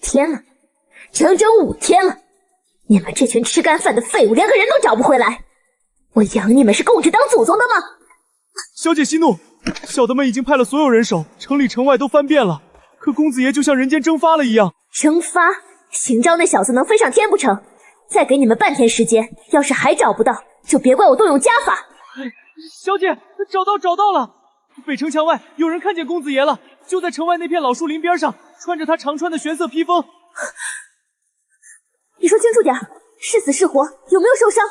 天了，整整5天了！你们这群吃干饭的废物，连个人都找不回来！我养你们是供着当祖宗的吗？小姐息怒，小的们已经派了所有人手，城里城外都翻遍了，可公子爷就像人间蒸发了一样。蒸发？邢昭那小子能飞上天不成？再给你们半天时间，要是还找不到，就别怪我动用家法。小姐，找到了！北城墙外有人看见公子爷了，就在城外那片老树林边上，穿着他常穿的玄色披风。你说清楚点，是死是活，有没有受伤？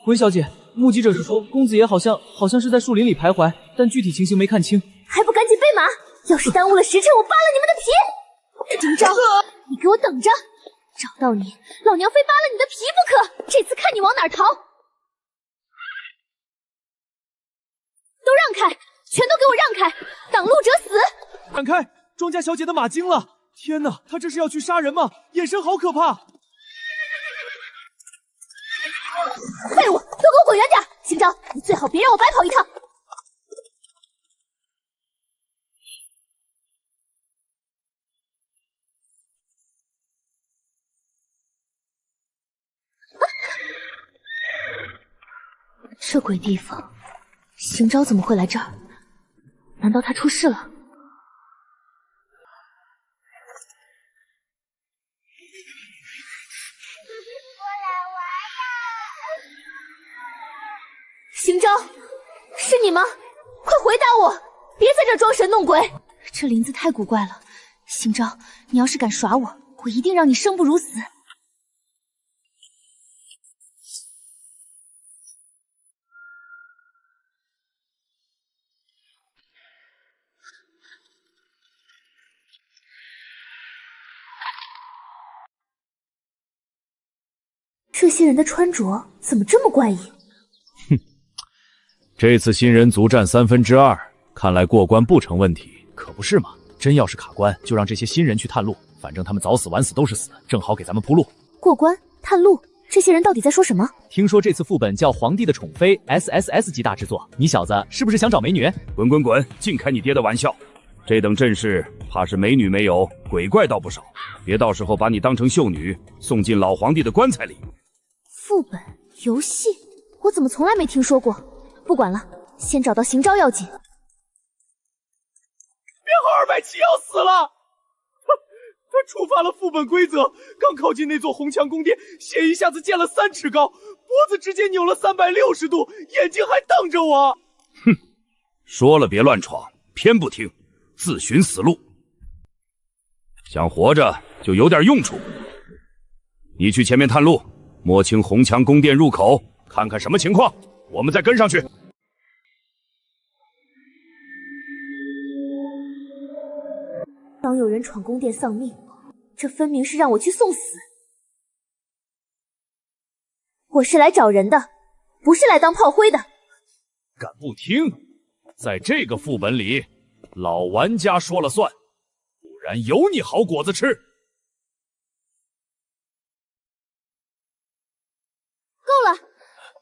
回小姐，目击者是说公子爷好像是在树林里徘徊，但具体情形没看清。还不赶紧备马！要是耽误了时辰，我扒了你们的皮！邢昭，你给我等着！找到你，老娘非扒了你的皮不可！这次看你往哪儿逃！都让开！全都给我让开！挡路者死！闪开！庄家小姐的马惊了！天哪，她这是要去杀人吗？眼神好可怕！废物，都给我滚远点！邢昭，你最好别让我白跑一趟！这鬼地方，邢昭怎么会来这儿？难道他出事了？邢昭，是你吗？快回答我！别在这儿装神弄鬼！这林子太古怪了，邢昭，你要是敢耍我，我一定让你生不如死！这些人的穿着怎么这么怪异？哼，这次新人族占2/3，看来过关不成问题，可不是嘛？真要是卡关，就让这些新人去探路，反正他们早死晚死都是死，正好给咱们铺路。过关探路，这些人到底在说什么？听说这次副本叫《皇帝的宠妃》，SSS 级大制作，你小子是不是想找美女？滚滚滚，尽开你爹的玩笑！这等阵势，怕是美女没有，鬼怪倒不少，别到时候把你当成秀女，送进老皇帝的棺材里。副本游戏，我怎么从来没听说过？不管了，先找到邢昭要紧。编号207要死了！他触发了副本规则，刚靠近那座红墙宫殿，血一下子溅了3尺高，脖子直接扭了360度，眼睛还瞪着我。哼，说了别乱闯，偏不听，自寻死路。想活着就有点用处。你去前面探路，摸清红墙宫殿入口，看看什么情况，我们再跟上去。当有人闯宫殿丧命，这分明是让我去送死。我是来找人的，不是来当炮灰的。敢不听？在这个副本里，老玩家说了算，不然有你好果子吃。够了！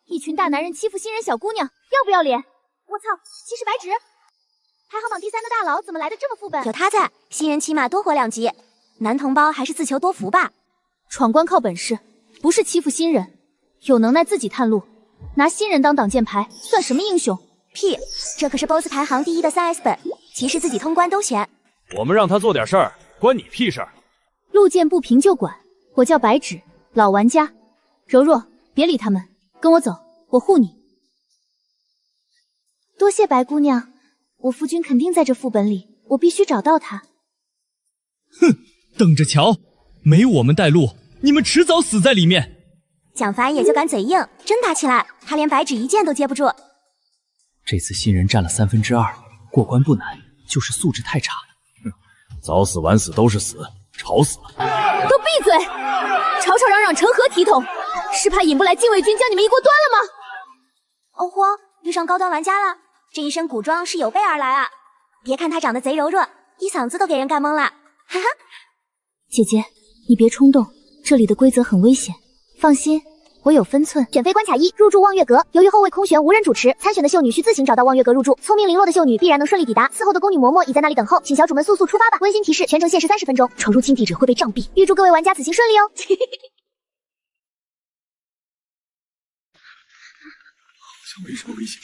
一群大男人欺负新人小姑娘，要不要脸？我操，其实白纸！排行榜第3的大佬怎么来的这么副本？有他在，新人起码多活2级。男同胞还是自求多福吧。闯关靠本事，不是欺负新人。有能耐自己探路，拿新人当挡箭牌，算什么英雄？屁！这可是 BOSS 排行第1的3S 本，骑士自己通关都闲。我们让他做点事儿，关你屁事儿！路见不平就管。我叫白纸，老玩家。柔弱，别理他们，跟我走，我护你。多谢白姑娘，我夫君肯定在这副本里，我必须找到他。哼，等着瞧，没我们带路，你们迟早死在里面。蒋凡也就敢嘴硬，真打起来，他连白纸一剑都接不住。这次新人占了2/3，过关不难，就是素质太差。早死晚死都是死，吵死了！都闭嘴！吵吵嚷嚷成何体统？是怕引不来禁卫军将你们一锅端了吗？哦豁，遇上高端玩家了，这一身古装是有备而来啊！别看他长得贼柔弱，一嗓子都给人干懵了，哈哈。姐姐，你别冲动，这里的规则很危险。放心，我有分寸。选妃关卡1：入住望月阁。由于后位空悬，无人主持，参选的秀女需自行找到望月阁入住。聪明零落的秀女必然能顺利抵达。伺候的宫女嬷嬷已在那里等候，请小主们速速出发吧。温馨提示：全程限时30分钟，闯入禁地者会被杖毙。预祝各位玩家此行顺利哦。好像没什么危险。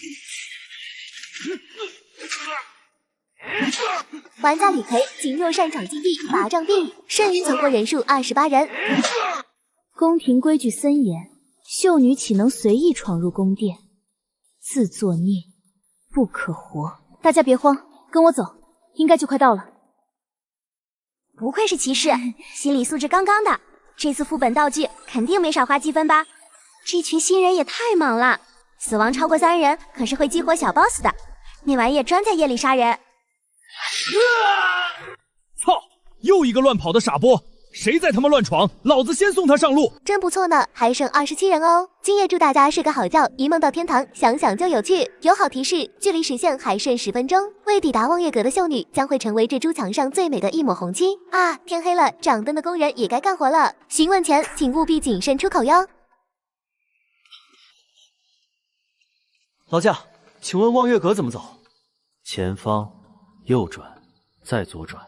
玩家李培仅若擅闯禁地，罚杖毙。剩余存活人数28人。宫廷规矩森严，秀女岂能随意闯入宫殿？自作孽，不可活。大家别慌，跟我走，应该就快到了。不愧是骑士，心理素质杠杠的。这次副本道具肯定没少花积分吧？这群新人也太莽了，死亡超过3人可是会激活小 boss 的。那玩意专在夜里杀人。操！又一个乱跑的傻波！谁在他妈乱闯？老子先送他上路！真不错呢，还剩27人哦。今夜祝大家睡个好觉，一梦到天堂，想想就有趣。友好提示：距离实现还剩10分钟，未抵达望月阁的秀女将会成为这株墙上最美的一抹红漆啊！天黑了，掌灯的工人也该干活了。询问前请务必谨慎出口哟。老驾，请问望月阁怎么走？前方，右转，再左转。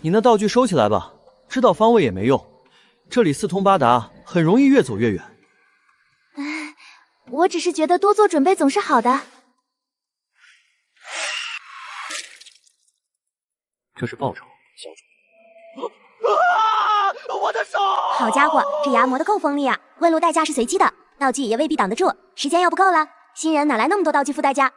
你那道具收起来吧，知道方位也没用。这里四通八达，很容易越走越远。我只是觉得多做准备总是好的。这是报酬，小主。我的手！好家伙，这牙磨得够锋利啊！问路代价是随机的，道具也未必挡得住。时间要不够了，新人哪来那么多道具付代价？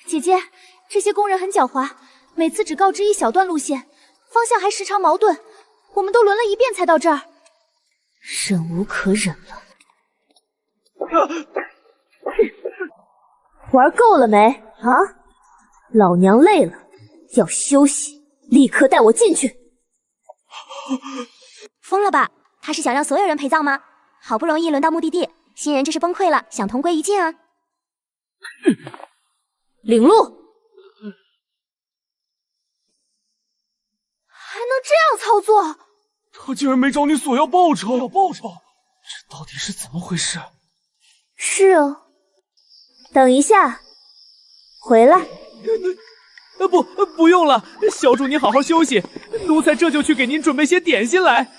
姐姐，这些工人很狡猾，每次只告知一小段路线，方向还时常矛盾。我们都轮了一遍才到这儿，忍无可忍了。玩够了没啊？老娘累了，要休息，立刻带我进去。疯了吧？他是想让所有人陪葬吗？好不容易轮到目的地，新人这是崩溃了，想同归于尽啊！领路，还能这样操作？他竟然没找你索要报酬，这到底是怎么回事？是哦，等一下，回来。不用了，小主您好好休息，奴才这就去给您准备些点心来。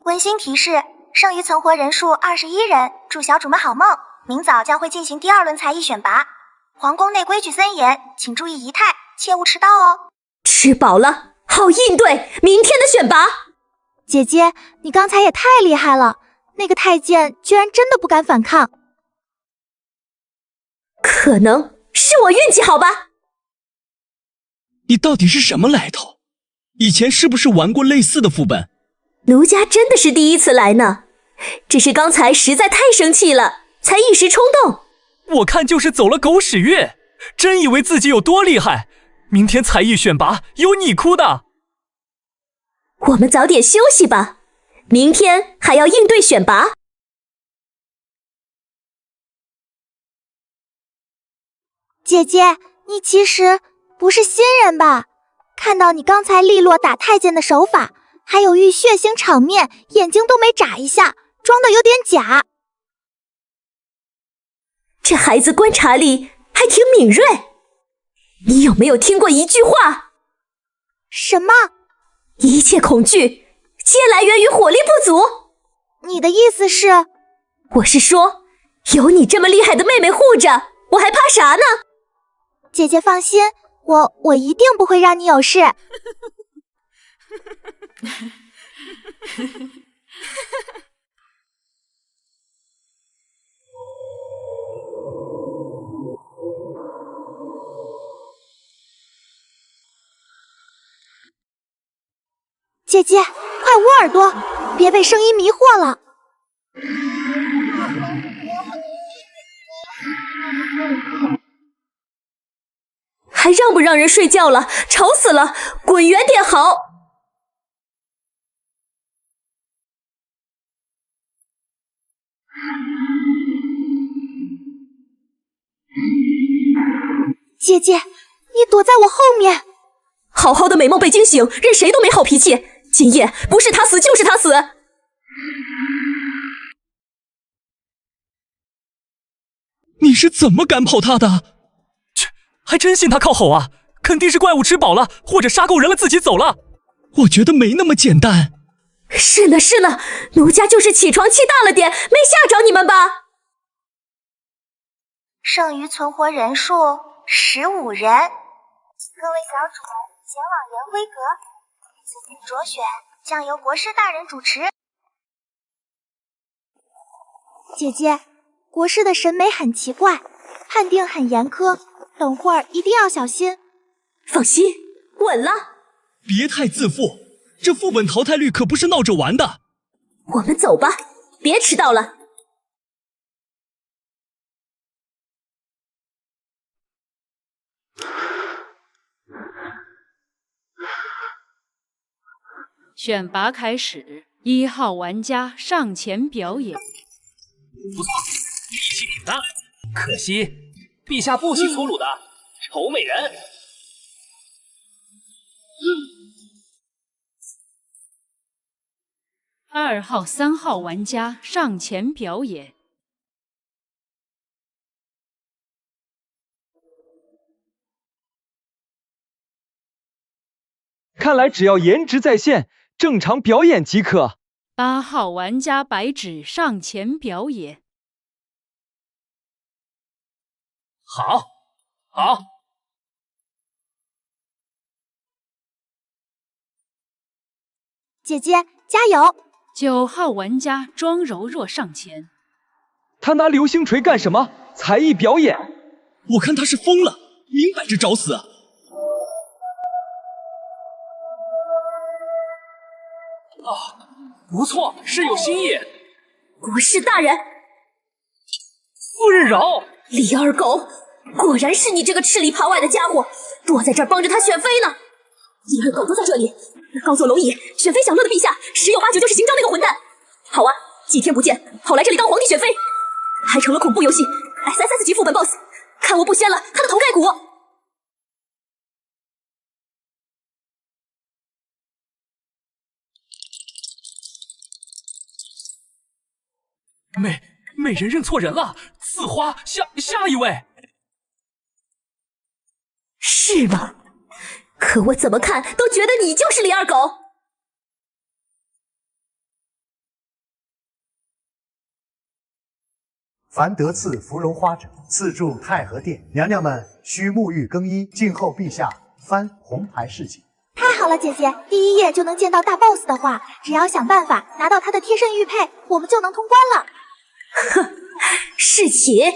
温馨提示：剩余存活人数21人，祝小主们好梦。明早将会进行第2轮才艺选拔，皇宫内规矩森严，请注意仪态，切勿迟到哦。吃饱了，好应对明天的选拔。姐姐，你刚才也太厉害了，那个太监居然真的不敢反抗。可能是我运气好吧。你到底是什么来头？以前是不是玩过类似的副本？奴家真的是第一次来呢，只是刚才实在太生气了，才一时冲动。我看就是走了狗屎运，真以为自己有多厉害，明天才艺选拔有你哭的。我们早点休息吧，明天还要应对选拔。姐姐，你其实不是新人吧？看到你刚才利落打太监的手法，还有遇血腥场面，眼睛都没眨一下，装的有点假。这孩子观察力还挺敏锐。你有没有听过一句话？什么？一切恐惧皆来源于火力不足。你的意思是？我是说，有你这么厉害的妹妹护着，我还怕啥呢？姐姐放心，我一定不会让你有事。姐姐，快捂耳朵，别被声音迷惑了。还让不让人睡觉了？吵死了！滚远点好。姐姐，你躲在我后面。好好的美梦被惊醒，任谁都没好脾气。今夜不是他死就是他死。你是怎么赶跑他的？切，还真信他靠吼啊！肯定是怪物吃饱了，或者杀够人了自己走了。我觉得没那么简单。是呢是呢，奴家就是起床气大了点，没吓着你们吧？剩余存活人数15人，各位小主前往延辉阁，此次卓选将由国师大人主持。姐姐，国师的审美很奇怪，判定很严苛，等会儿一定要小心。放心，稳了。别太自负，这副本淘汰率可不是闹着玩的。我们走吧，别迟到了。选拔开始，1号玩家上前表演。不错，力气挺大，可惜陛下不喜粗鲁的丑美人。2号、3号玩家上前表演。看来只要颜值在线，正常表演即可。8号玩家白纸上前表演。好，好。姐姐加油！9号玩家庄柔若上前。他拿流星锤干什么？才艺表演？我看他是疯了，明摆着找死。不错，是有新意。国师大人，夫人饶！李二狗，果然是你这个吃里扒外的家伙，躲在这儿帮着他选妃呢。李二狗都在这里，高坐龙椅，选妃享乐的陛下，十有八九就是邢昭那个混蛋。好啊，几天不见，跑来这里当皇帝选妃，还成了恐怖游戏 SSS 级副本 BOSS， 看我不掀了他的头盖骨！美人认错人了，赐花下一位。是吗？可我怎么看都觉得你就是李二狗。凡得赐芙蓉花者，赐住太和殿。娘娘们需沐浴更衣，静候陛下翻红牌侍寝。太好了，姐姐，第1页就能见到大 boss 的话，只要想办法拿到他的贴身玉佩，我们就能通关了。哼，侍寝。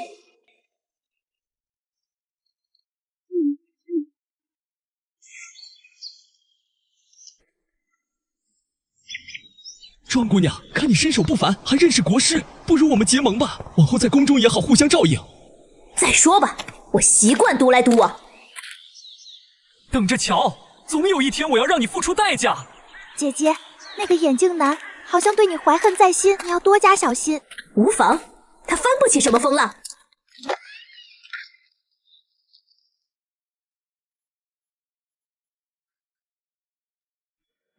庄姑娘，看你身手不凡，还认识国师，不如我们结盟吧，往后在宫中也好互相照应。再说吧，我习惯独来独往。等着瞧，总有一天我要让你付出代价。姐姐，那个眼镜男好像对你怀恨在心，你要多加小心。无妨，他翻不起什么风浪。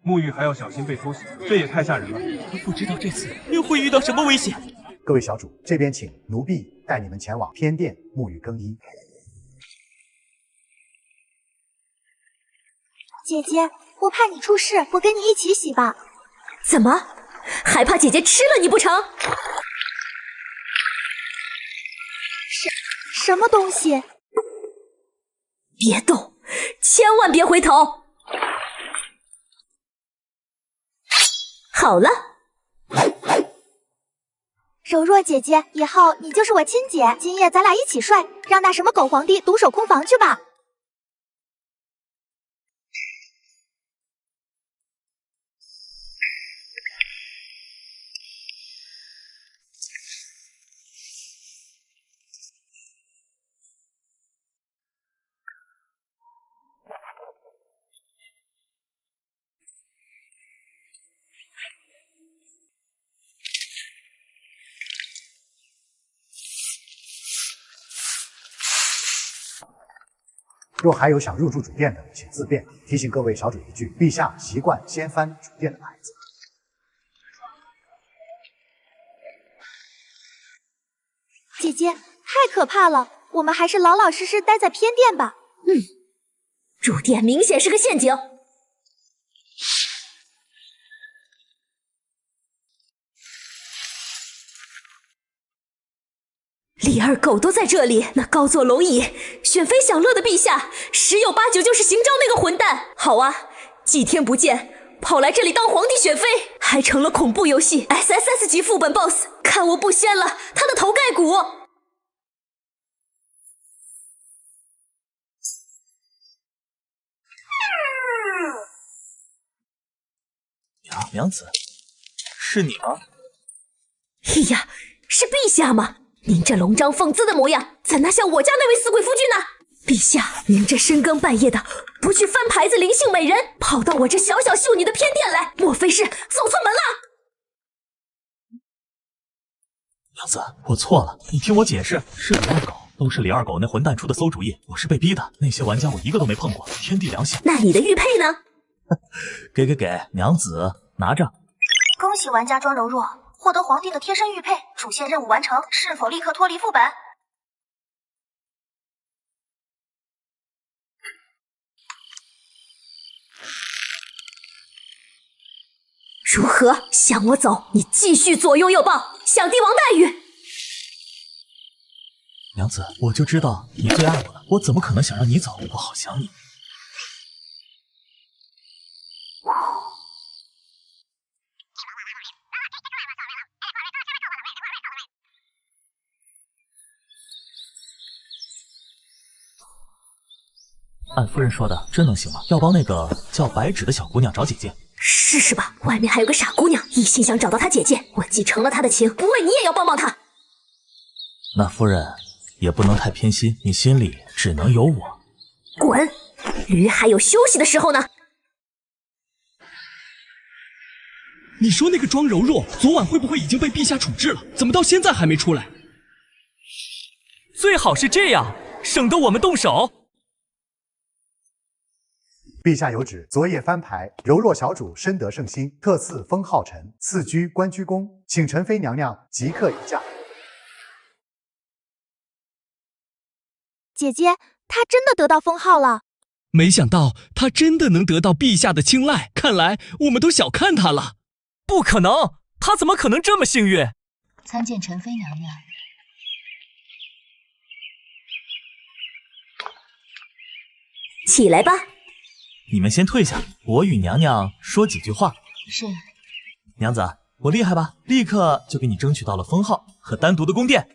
沐浴还要小心被偷袭，这也太吓人了。不知道这次又会遇到什么危险。各位小主，这边请奴婢带你们前往偏殿沐浴更衣。姐姐，我怕你出事，我跟你一起洗吧。怎么，还怕姐姐吃了你不成？什么东西？别动，千万别回头。好了，柔若姐姐，以后你就是我亲姐，今夜咱俩一起睡，让那什么狗皇帝独守空房去吧。若还有想入住主殿的，请自便。提醒各位小主一句，陛下习惯先翻主殿的牌子。姐姐，太可怕了，我们还是老老实实待在偏殿吧。主殿明显是个陷阱。李二狗都在这里，那高坐龙椅、选妃享乐的陛下，十有八九就是邢昭那个混蛋。好啊，几天不见，跑来这里当皇帝选妃，还成了恐怖游戏 SSS 级副本 BOSS， 看我不掀了他的头盖骨！娘子，是你吗？哎呀，是陛下吗？您这龙章凤姿的模样，怎能像我家那位四贵夫君呢？陛下，您这深更半夜的，不去翻牌子灵性美人，跑到我这小小秀女的偏殿来，莫非是走错门了？娘子，我错了，你听我解释，是李二狗，都是李二狗那混蛋出的馊主意，我是被逼的，那些玩家我一个都没碰过，天地良心。那你的玉佩呢？给，娘子拿着。恭喜玩家庄柔若获得皇帝的贴身玉佩，主线任务完成，是否立刻脱离副本？如何？想我走，你继续左拥右抱，享帝王待遇。娘子，我就知道你最爱我了，我怎么可能想让你走？我好想你。按夫人说的，真能行吗？要帮那个叫白芷的小姑娘找姐姐。试试吧，外面还有个傻姑娘，一心想找到她姐姐，我既成了她的情，不为你也要帮帮她。那夫人也不能太偏心，你心里只能有我。滚！驴还有休息的时候呢。你说那个庄柔若昨晚会不会已经被陛下处置了？怎么到现在还没出来？最好是这样，省得我们动手。陛下有旨，昨夜翻牌，柔若小主深得圣心，特赐封号臣，赐居关雎宫，请陈妃娘娘即刻移驾。姐姐，她真的得到封号了。没想到她真的能得到陛下的青睐，看来我们都小看她了。不可能，她怎么可能这么幸运？参见陈妃娘娘。起来吧。你们先退下，我与娘娘说几句话。是。娘子，我厉害吧？立刻就给你争取到了封号和单独的宫殿。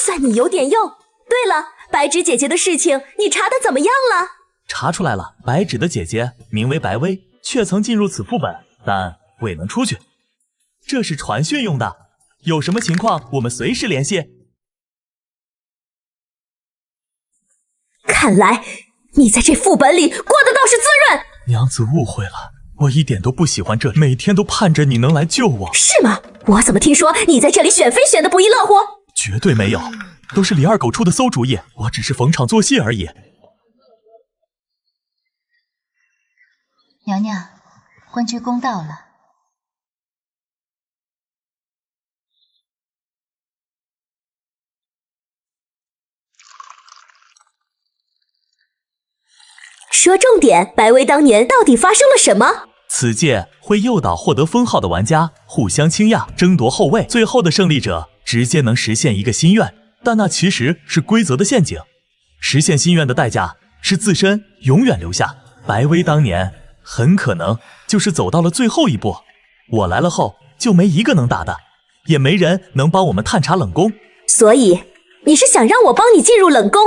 算你有点用。对了，白芷姐姐的事情你查得怎么样了？查出来了，白芷的姐姐名为白薇，却曾进入此副本，但未能出去。这是传讯用的，有什么情况我们随时联系。看来你在这副本里过得倒是滋润。娘子误会了，我一点都不喜欢这里，每天都盼着你能来救我。是吗？我怎么听说你在这里选妃选得不亦乐乎？绝对没有，都是李二狗出的馊主意，我只是逢场作戏而已。娘娘，关雎宫到了。说重点，白薇当年到底发生了什么？此届会诱导获得封号的玩家互相倾轧，争夺后位，最后的胜利者直接能实现一个心愿，但那其实是规则的陷阱。实现心愿的代价是自身永远留下。白薇当年很可能就是走到了最后一步，我来了后就没一个能打的，也没人能帮我们探查冷宫。所以你是想让我帮你进入冷宫，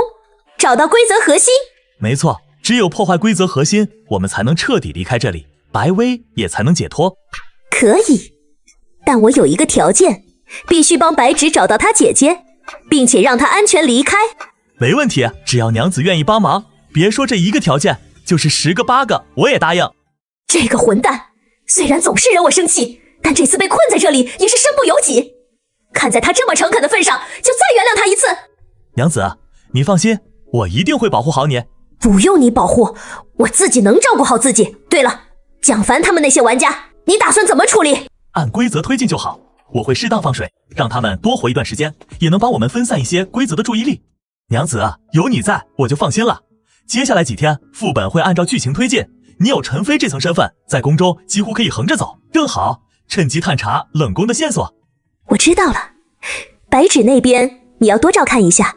找到规则核心？没错，只有破坏规则核心，我们才能彻底离开这里，白薇也才能解脱。可以，但我有一个条件，必须帮白芷找到她姐姐，并且让她安全离开。没问题，只要娘子愿意帮忙，别说这一个条件，就是10个8个我也答应。这个混蛋虽然总是惹我生气，但这次被困在这里也是身不由己。看在他这么诚恳的份上，就再原谅他一次。娘子，你放心，我一定会保护好你。不用你保护，我自己能照顾好自己。对了，蒋凡他们那些玩家，你打算怎么处理？按规则推进就好，我会适当放水，让他们多活一段时间，也能帮我们分散一些规则的注意力。娘子，有你在，我就放心了。接下来几天，副本会按照剧情推进，你有陈飞这层身份，在宫中几乎可以横着走，正好趁机探查冷宫的线索。我知道了，白芷那边你要多照看一下，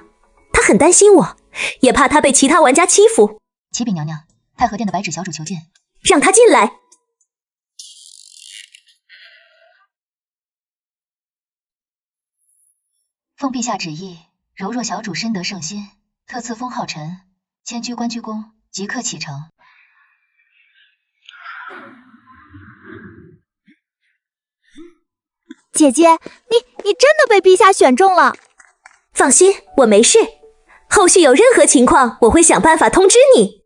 他很担心我，也怕他被其他玩家欺负。启禀娘娘，太和殿的白芷小主求见。让他进来。奉陛下旨意，柔弱小主深得圣心，特赐封号臣，迁居关雎宫，即刻启程。姐姐，你真的被陛下选中了。放心，我没事。后续有任何情况，我会想办法通知你。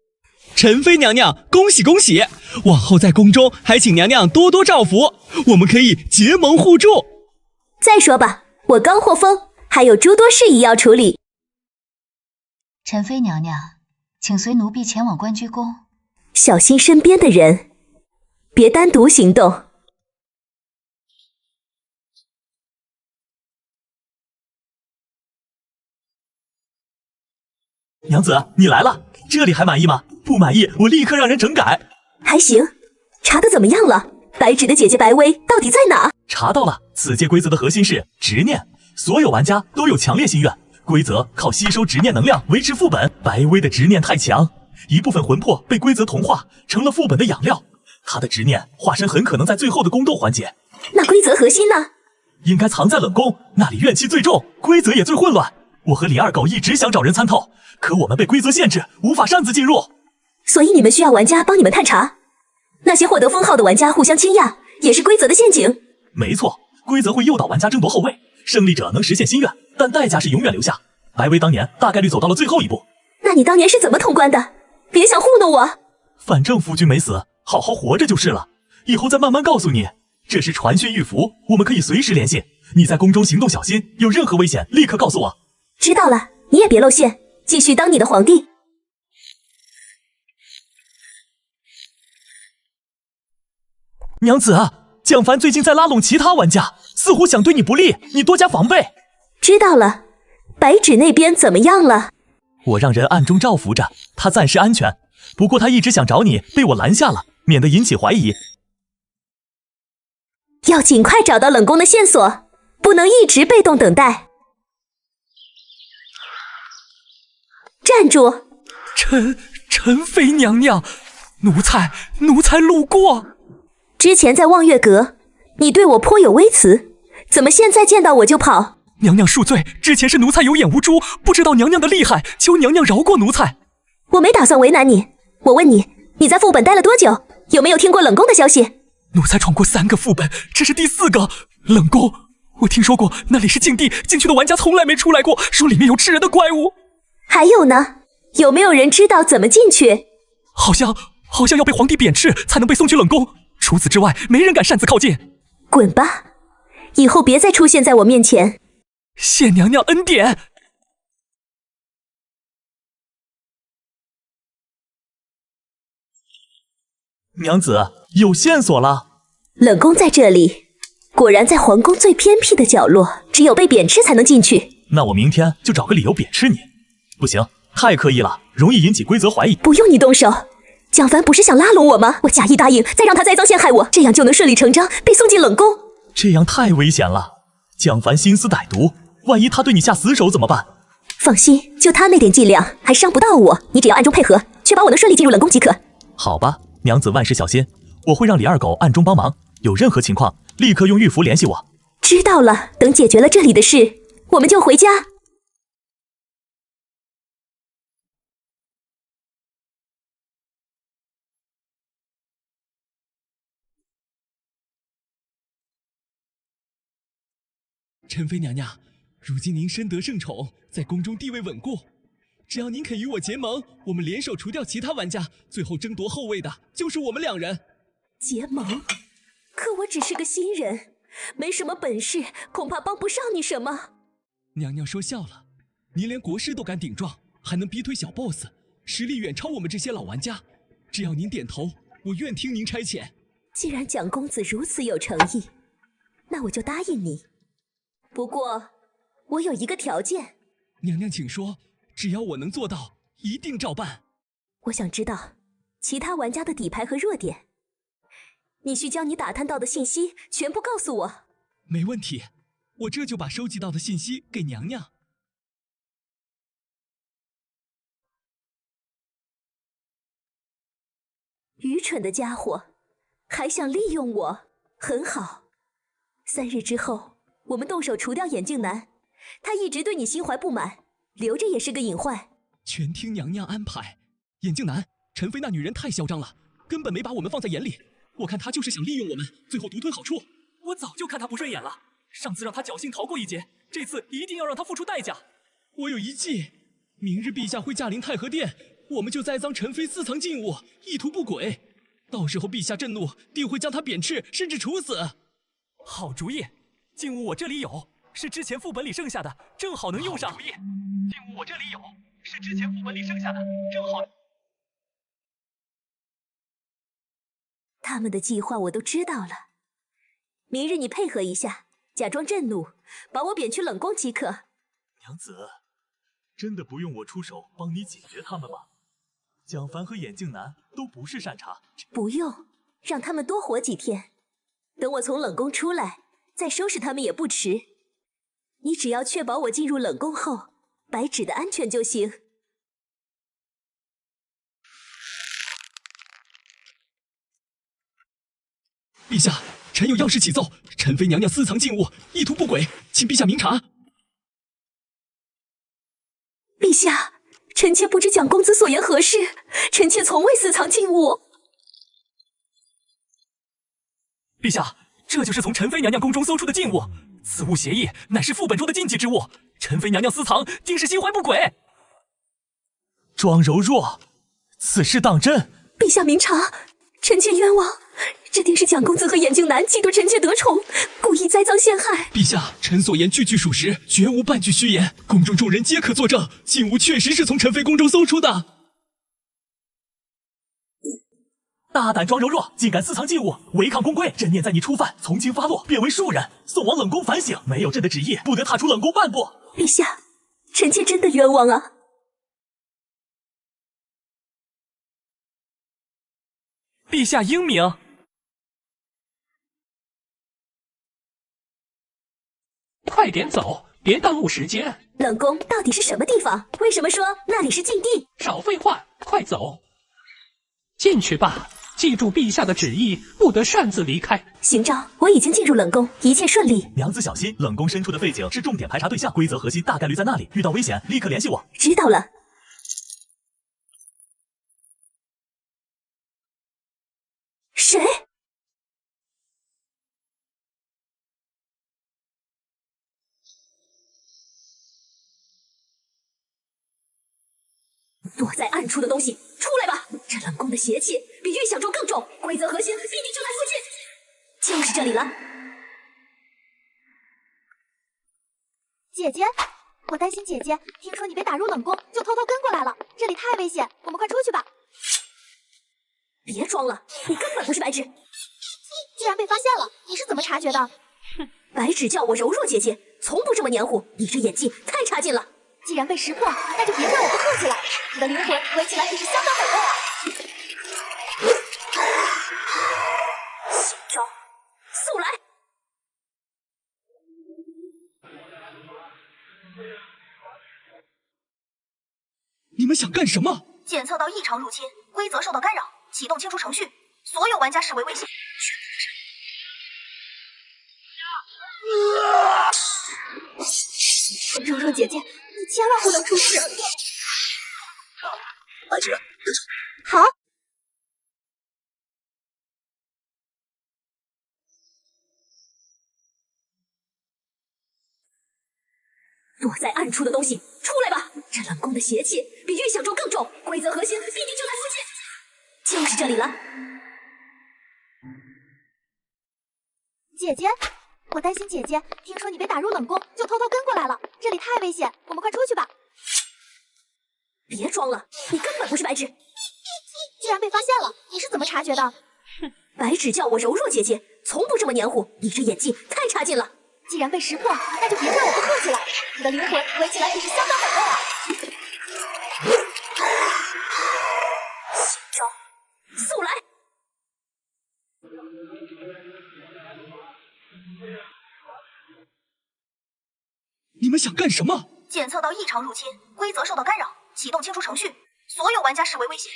陈妃娘娘，恭喜恭喜！往后在宫中还请娘娘多多照拂，我们可以结盟互助。再说吧，我刚获封，还有诸多事宜要处理。陈妃娘娘，请随奴婢前往关雎宫，小心身边的人，别单独行动。娘子，你来了，这里还满意吗？不满意，我立刻让人整改。还行，查的怎么样了？白芷的姐姐白薇到底在哪？查到了，此届规则的核心是执念，所有玩家都有强烈心愿，规则靠吸收执念能量维持副本。白薇的执念太强，一部分魂魄被规则同化，成了副本的养料。她的执念化身很可能在最后的宫斗环节。那规则核心呢？应该藏在冷宫，那里怨气最重，规则也最混乱。我和李二狗一直想找人参透，可我们被规则限制，无法擅自进入。所以你们需要玩家帮你们探查。那些获得封号的玩家互相倾轧，也是规则的陷阱。没错，规则会诱导玩家争夺后位，胜利者能实现心愿，但代价是永远留下。白薇当年大概率走到了最后一步。那你当年是怎么通关的？别想糊弄我。反正夫君没死，好好活着就是了。以后再慢慢告诉你。这是传讯玉符，我们可以随时联系。你在宫中行动小心，有任何危险立刻告诉我。知道了，你也别露馅，继续当你的皇帝。娘子啊，蒋凡最近在拉拢其他玩家，似乎想对你不利，你多加防备。知道了，白芷那边怎么样了？我让人暗中照拂着，他暂时安全。不过他一直想找你，被我拦下了，免得引起怀疑。要尽快找到冷宫的线索，不能一直被动等待。站住！陈妃娘娘，奴才路过。之前在望月阁，你对我颇有微词，怎么现在见到我就跑？娘娘恕罪，之前是奴才有眼无珠，不知道娘娘的厉害，求娘娘饶过奴才。我没打算为难你，我问你，你在副本待了多久？有没有听过冷宫的消息？奴才闯过3个副本，这是第4个。冷宫，我听说过那里是禁地，进去的玩家从来没出来过，说里面有吃人的怪物。还有呢？有没有人知道怎么进去？好像要被皇帝贬斥才能被送去冷宫，除此之外没人敢擅自靠近。滚吧，以后别再出现在我面前。谢娘娘恩典。娘子，有线索了。冷宫在这里，果然在皇宫最偏僻的角落，只有被贬斥才能进去。那我明天就找个理由贬斥你。不行，太刻意了，容易引起规则怀疑。不用你动手，蒋凡不是想拉拢我吗？我假意答应，再让他栽赃陷害我，这样就能顺理成章被送进冷宫。这样太危险了，蒋凡心思歹毒，万一他对你下死手怎么办？放心，就他那点伎俩，还伤不到我。你只要暗中配合，确保我能顺利进入冷宫即可。好吧，娘子万事小心，我会让李二狗暗中帮忙，有任何情况立刻用玉符联系我。知道了，等解决了这里的事，我们就回家。陈妃娘娘，如今您深得圣宠，在宫中地位稳固。只要您肯与我结盟，我们联手除掉其他玩家，最后争夺后位的就是我们2人。结盟？可我只是个新人，没什么本事，恐怕帮不上你什么。娘娘说笑了，您连国师都敢顶撞，还能逼退小 boss， 实力远超我们这些老玩家。只要您点头，我愿听您差遣。既然蒋公子如此有诚意，那我就答应你。不过，我有一个条件。娘娘请说，只要我能做到，一定照办。我想知道其他玩家的底牌和弱点，你需将你打探到的信息全部告诉我。没问题，我这就把收集到的信息给娘娘。愚蠢的家伙，还想利用我？很好，3日之后，我们动手除掉眼镜男。他一直对你心怀不满，留着也是个隐患。全听娘娘安排。眼镜男，陈飞那女人太嚣张了，根本没把我们放在眼里。我看她就是想利用我们，最后独吞好处。我早就看她不顺眼了，上次让她侥幸逃过一劫，这次一定要让她付出代价。我有一计，明日陛下会驾临太和殿，我们就栽赃陈飞私藏禁物，意图不轨。到时候陛下震怒，定会将他贬斥，甚至处死。好主意，禁物我这里有，是之前副本里剩下的，正好能用上。好主意，禁物我这里有，是之前副本里剩下的，正好。他们的计划我都知道了，明日你配合一下，假装震怒，把我贬去冷宫即可。娘子，真的不用我出手帮你解决他们吗？蒋凡和眼镜男都不是善茬。不用，让他们多活几天，等我从冷宫出来，再收拾他们也不迟。你只要确保我进入冷宫后，白芷的安全就行。陛下，臣有要事启奏，陈妃娘娘私藏禁物，意图不轨，请陛下明察。陛下，臣妾不知蒋公子所言何事，臣妾从未私藏禁物。陛下，这就是从陈妃娘娘宫中搜出的禁物，此物协议乃是副本中的禁忌之物，陈妃娘娘私藏，定是心怀不轨。庄柔若，此事当真？陛下明察，臣妾冤枉。这定是蒋公子和眼镜男嫉妒臣妾得宠，故意栽赃陷害。陛下，臣所言句句属实，绝无半句虚言，宫中众人皆可作证，禁物确实是从陈妃宫中搜出的。大胆庄柔若，竟敢私藏禁物，违抗宫规，朕念在你初犯，从轻发落，变为庶人，送往冷宫反省。没有朕的旨意，不得踏出冷宫半步。陛下，臣妾真的冤枉啊！陛下英明。快点走，别耽误时间。冷宫到底是什么地方？为什么说那里是禁地？少废话，快走。进去吧，记住陛下的旨意，不得擅自离开。行诏，我已经进入冷宫，一切顺利。娘子小心，冷宫深处的废井是重点排查对象，规则核心大概率在那里，遇到危险立刻联系我。知道了。谁？躲在暗处的东西，出来吧！这冷宫的邪气比预想中更重，规则核心必定就在附近，就是这里了。姐姐，我担心姐姐，听说你被打入冷宫，就偷偷跟过来了。这里太危险，我们快出去吧。别装了，你根本不是白芷。既然被发现了，你是怎么察觉的？哼，白芷叫我柔弱姐姐，从不这么黏糊。你这演技太差劲了。既然被识破，那就别怪我不客气了。你的灵魂围起来可是相当美味啊！行招，速来！你们想干什么？检测到异常入侵，规则受到干扰，启动清除程序，所有玩家视为威胁。柔柔姐姐，你千万不能出事！白芷，好。躲在暗处的东西，出来吧！这冷宫的邪气比预想中更重，规则核心必定就在附近，就是这里了。姐姐，我担心姐姐，听说你被打入冷宫，就偷偷跟过来了。这里太危险，我们快出去吧。别装了，你根本不是白芷。居然被发现了，你是怎么察觉的？哼，白芷叫我柔弱姐姐，从不这么黏糊。你这演技太差劲了。既然被识破，那就别怪我不客气了。你的灵魂闻起来可是相当美味啊！新招，速来！你们想干什么？检测到异常入侵，规则受到干扰，启动清除程序，所有玩家视为威胁，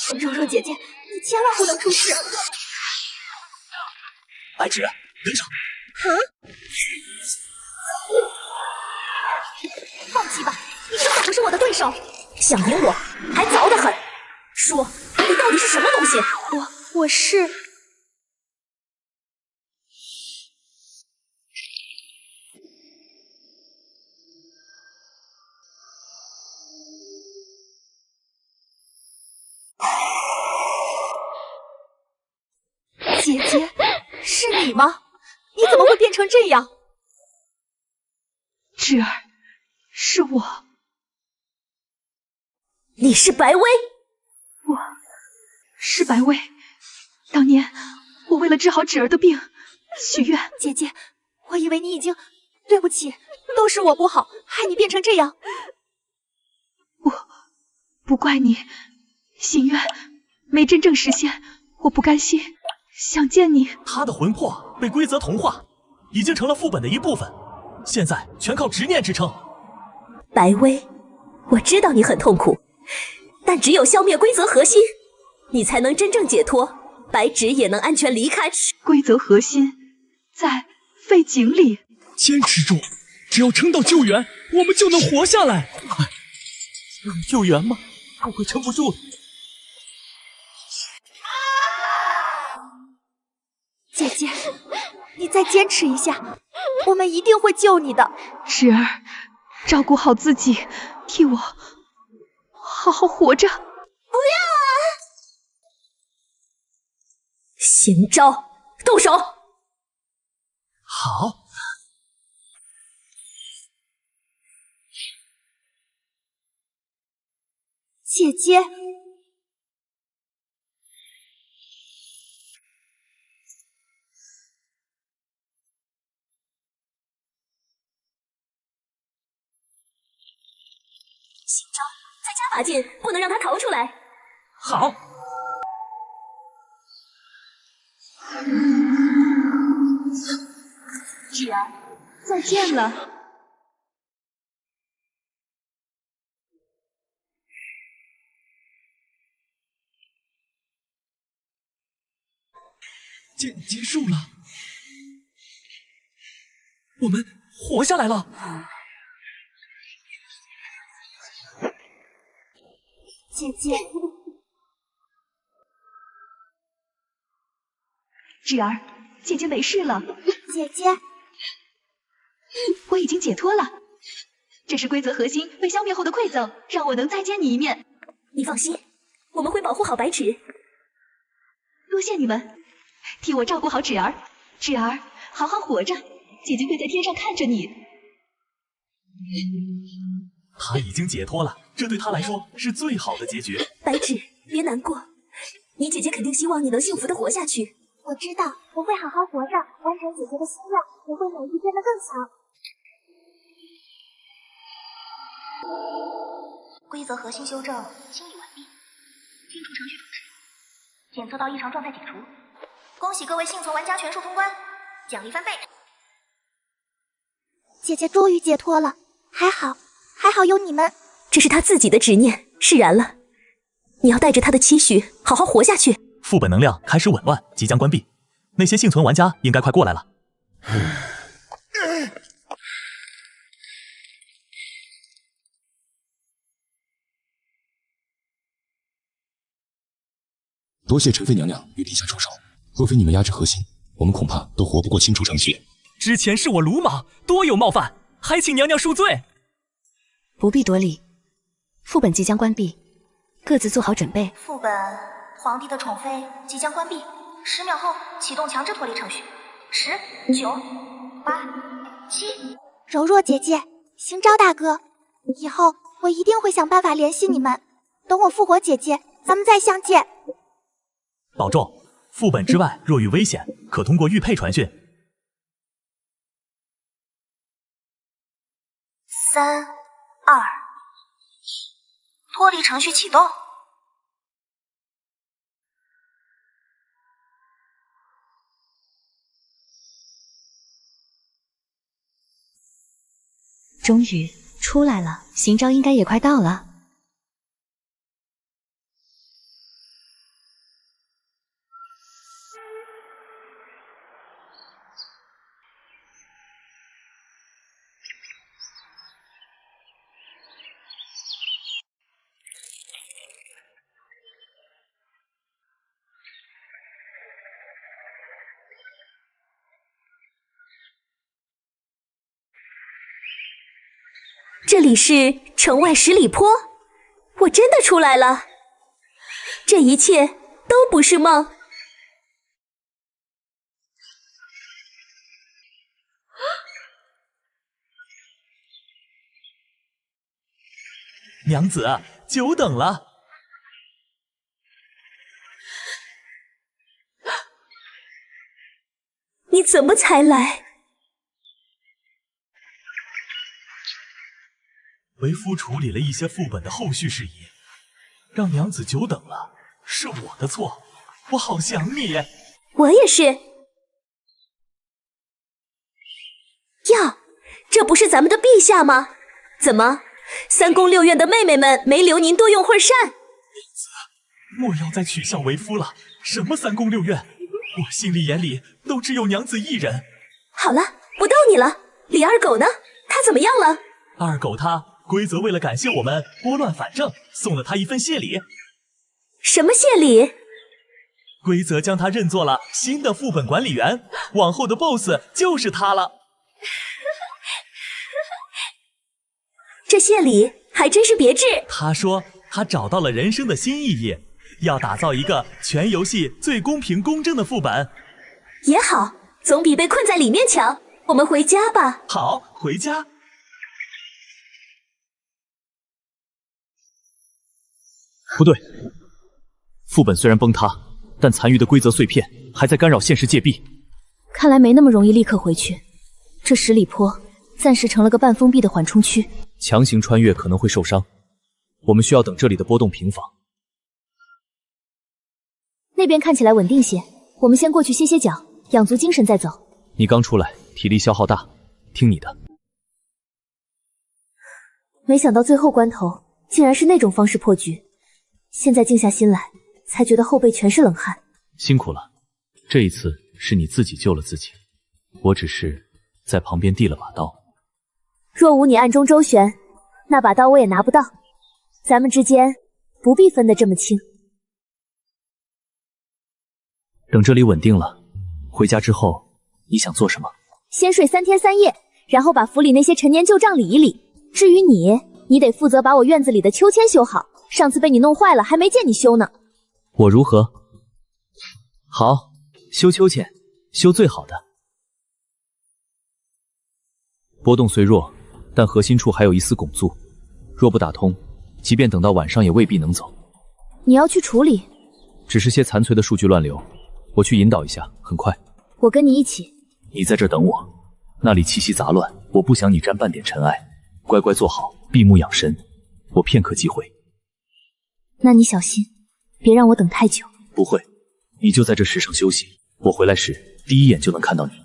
全都是柔柔姐姐，你千万不能出事！白芷，跟上！放弃吧，你根本不是我的对手。想赢我，还早得很。说，你到底是什么东西？我是。姐姐，是你吗？你怎么会变成这样？芷儿，是我。你是白薇？我是白薇。当年我为了治好芷儿的病，许愿。姐姐，我以为你已经……对不起，都是我不好，害你变成这样。不怪你，心愿没真正实现，我不甘心。想见你。他的魂魄被规则同化，已经成了副本的一部分，现在全靠执念支撑。白薇，我知道你很痛苦，但只有消灭规则核心，你才能真正解脱，白芷也能安全离开。规则核心在废井里，坚持住，只要撑到救援，我们就能活下来。有救援吗？我会撑不住的。姐姐，你再坚持一下，我们一定会救你的。芷儿，照顾好自己，替我好好活着。不要啊！行招，动手！好。姐姐。行招，再加把劲，不能让他逃出来。好。芷儿，再见了。结束了，我们活下来了。姐姐，芷儿，姐姐没事了。姐姐，我已经解脱了。这是规则核心被消灭后的馈赠，让我能再见你一面。你放心，我们会保护好白芷。多谢你们。替我照顾好芷儿，芷儿好好活着，姐姐会在天上看着你。他已经解脱了，这对他来说是最好的结局。白芷，别难过，你姐姐肯定希望你能幸福的活下去。我知道，我会好好活着，完成姐姐的心愿，也会努力变得更强。规则核心修正清理完毕，清除程序终止，检测到异常状态解除。恭喜各位幸存玩家全数通关，奖励翻倍。姐姐终于解脱了，还好有你们。这是她自己的执念释然了，你要带着她的期许好好活下去。副本能量开始紊乱，即将关闭，那些幸存玩家应该快过来了。多谢陈妃娘娘与陛下出手，若非你们压制核心，我们恐怕都活不过清除程序。之前是我鲁莽，多有冒犯，还请娘娘恕罪。不必多礼，副本即将关闭，各自做好准备。副本皇帝的宠妃即将关闭，10秒后启动强制脱离程序。10、9、8、七，柔弱姐姐，星昭大哥，以后我一定会想办法联系你们。等我复活姐姐，咱们再相见。保重。副本之外若遇危险，可通过玉佩传讯。3、2、1，脱离程序启动。终于出来了，行招应该也快到了。这里是城外十里坡，我真的出来了，这一切都不是梦。娘子，久等了。你怎么才来？为夫处理了一些副本的后续事宜，让娘子久等了，是我的错，我好想你。我也是。哟，这不是咱们的陛下吗？怎么，3宫6院的妹妹们没留您多用会膳？娘子，莫要再取笑为夫了。什么3宫6院，我心里眼里都只有娘子一人。好了，不逗你了。李二狗呢？他怎么样了？二狗他。规则为了感谢我们拨乱反正，送了他一份谢礼。什么谢礼？规则将他认作了新的副本管理员，往后的 BOSS 就是他了。这谢礼还真是别致。他说他找到了人生的新意义，要打造一个全游戏最公平公正的副本。也好，总比被困在里面强。我们回家吧。好，回家。不对，副本虽然崩塌，但残余的规则碎片还在干扰现实界壁。看来没那么容易立刻回去，这十里坡暂时成了个半封闭的缓冲区，强行穿越可能会受伤，我们需要等这里的波动平放。那边看起来稳定些，我们先过去歇歇脚，养足精神再走。你刚出来，体力消耗大，听你的。没想到最后关头竟然是那种方式破局。现在静下心来，才觉得后背全是冷汗。辛苦了，这一次是你自己救了自己，我只是在旁边递了把刀。若无你暗中周旋，那把刀我也拿不到。咱们之间不必分得这么清。等这里稳定了，回家之后你想做什么？先睡3天3夜，然后把府里那些陈年旧账理一理。至于你得负责把我院子里的秋千修好。上次被你弄坏了，还没见你修呢。我如何？好，修秋千，修最好的。波动虽弱，但核心处还有一丝拱柱，若不打通，即便等到晚上也未必能走。你要去处理？只是些残存的数据乱流，我去引导一下，很快。我跟你一起。你在这等我，那里气息杂乱，我不想你沾半点尘埃。乖乖坐好，闭目养神，我片刻即回。那你小心，别让我等太久。不会，你就在这石上休息，我回来时第一眼就能看到你。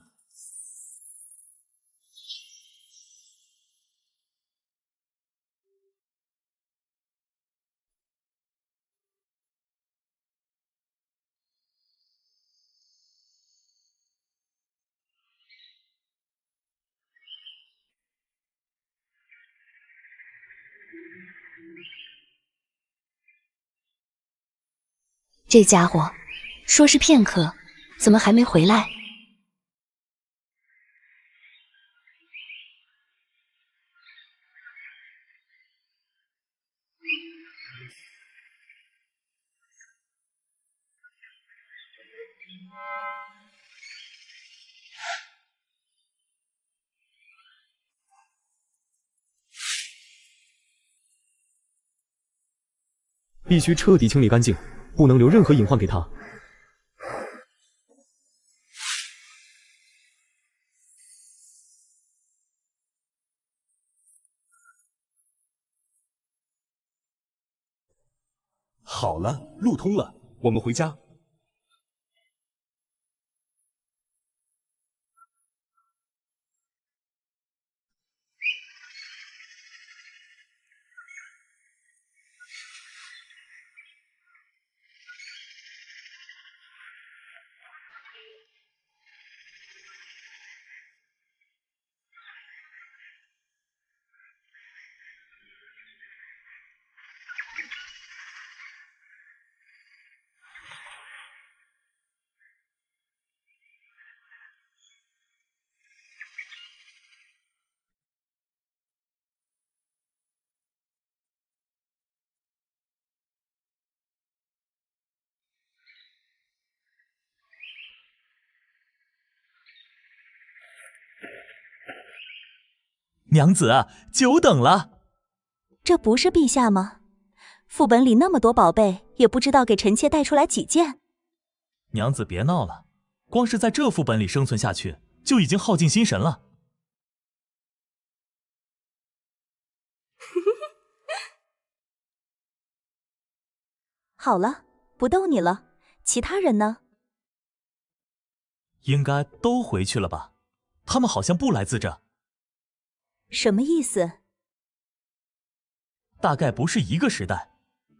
这家伙说是片刻，怎么还没回来？必须彻底清理干净，不能留任何隐患给他。好了，路通了，我们回家。娘子，久等了。这不是陛下吗？副本里那么多宝贝，也不知道给臣妾带出来几件。娘子别闹了，光是在这副本里生存下去，就已经耗尽心神了。好了，不逗你了。其他人呢？应该都回去了吧？他们好像不来自这。什么意思？大概不是一个时代，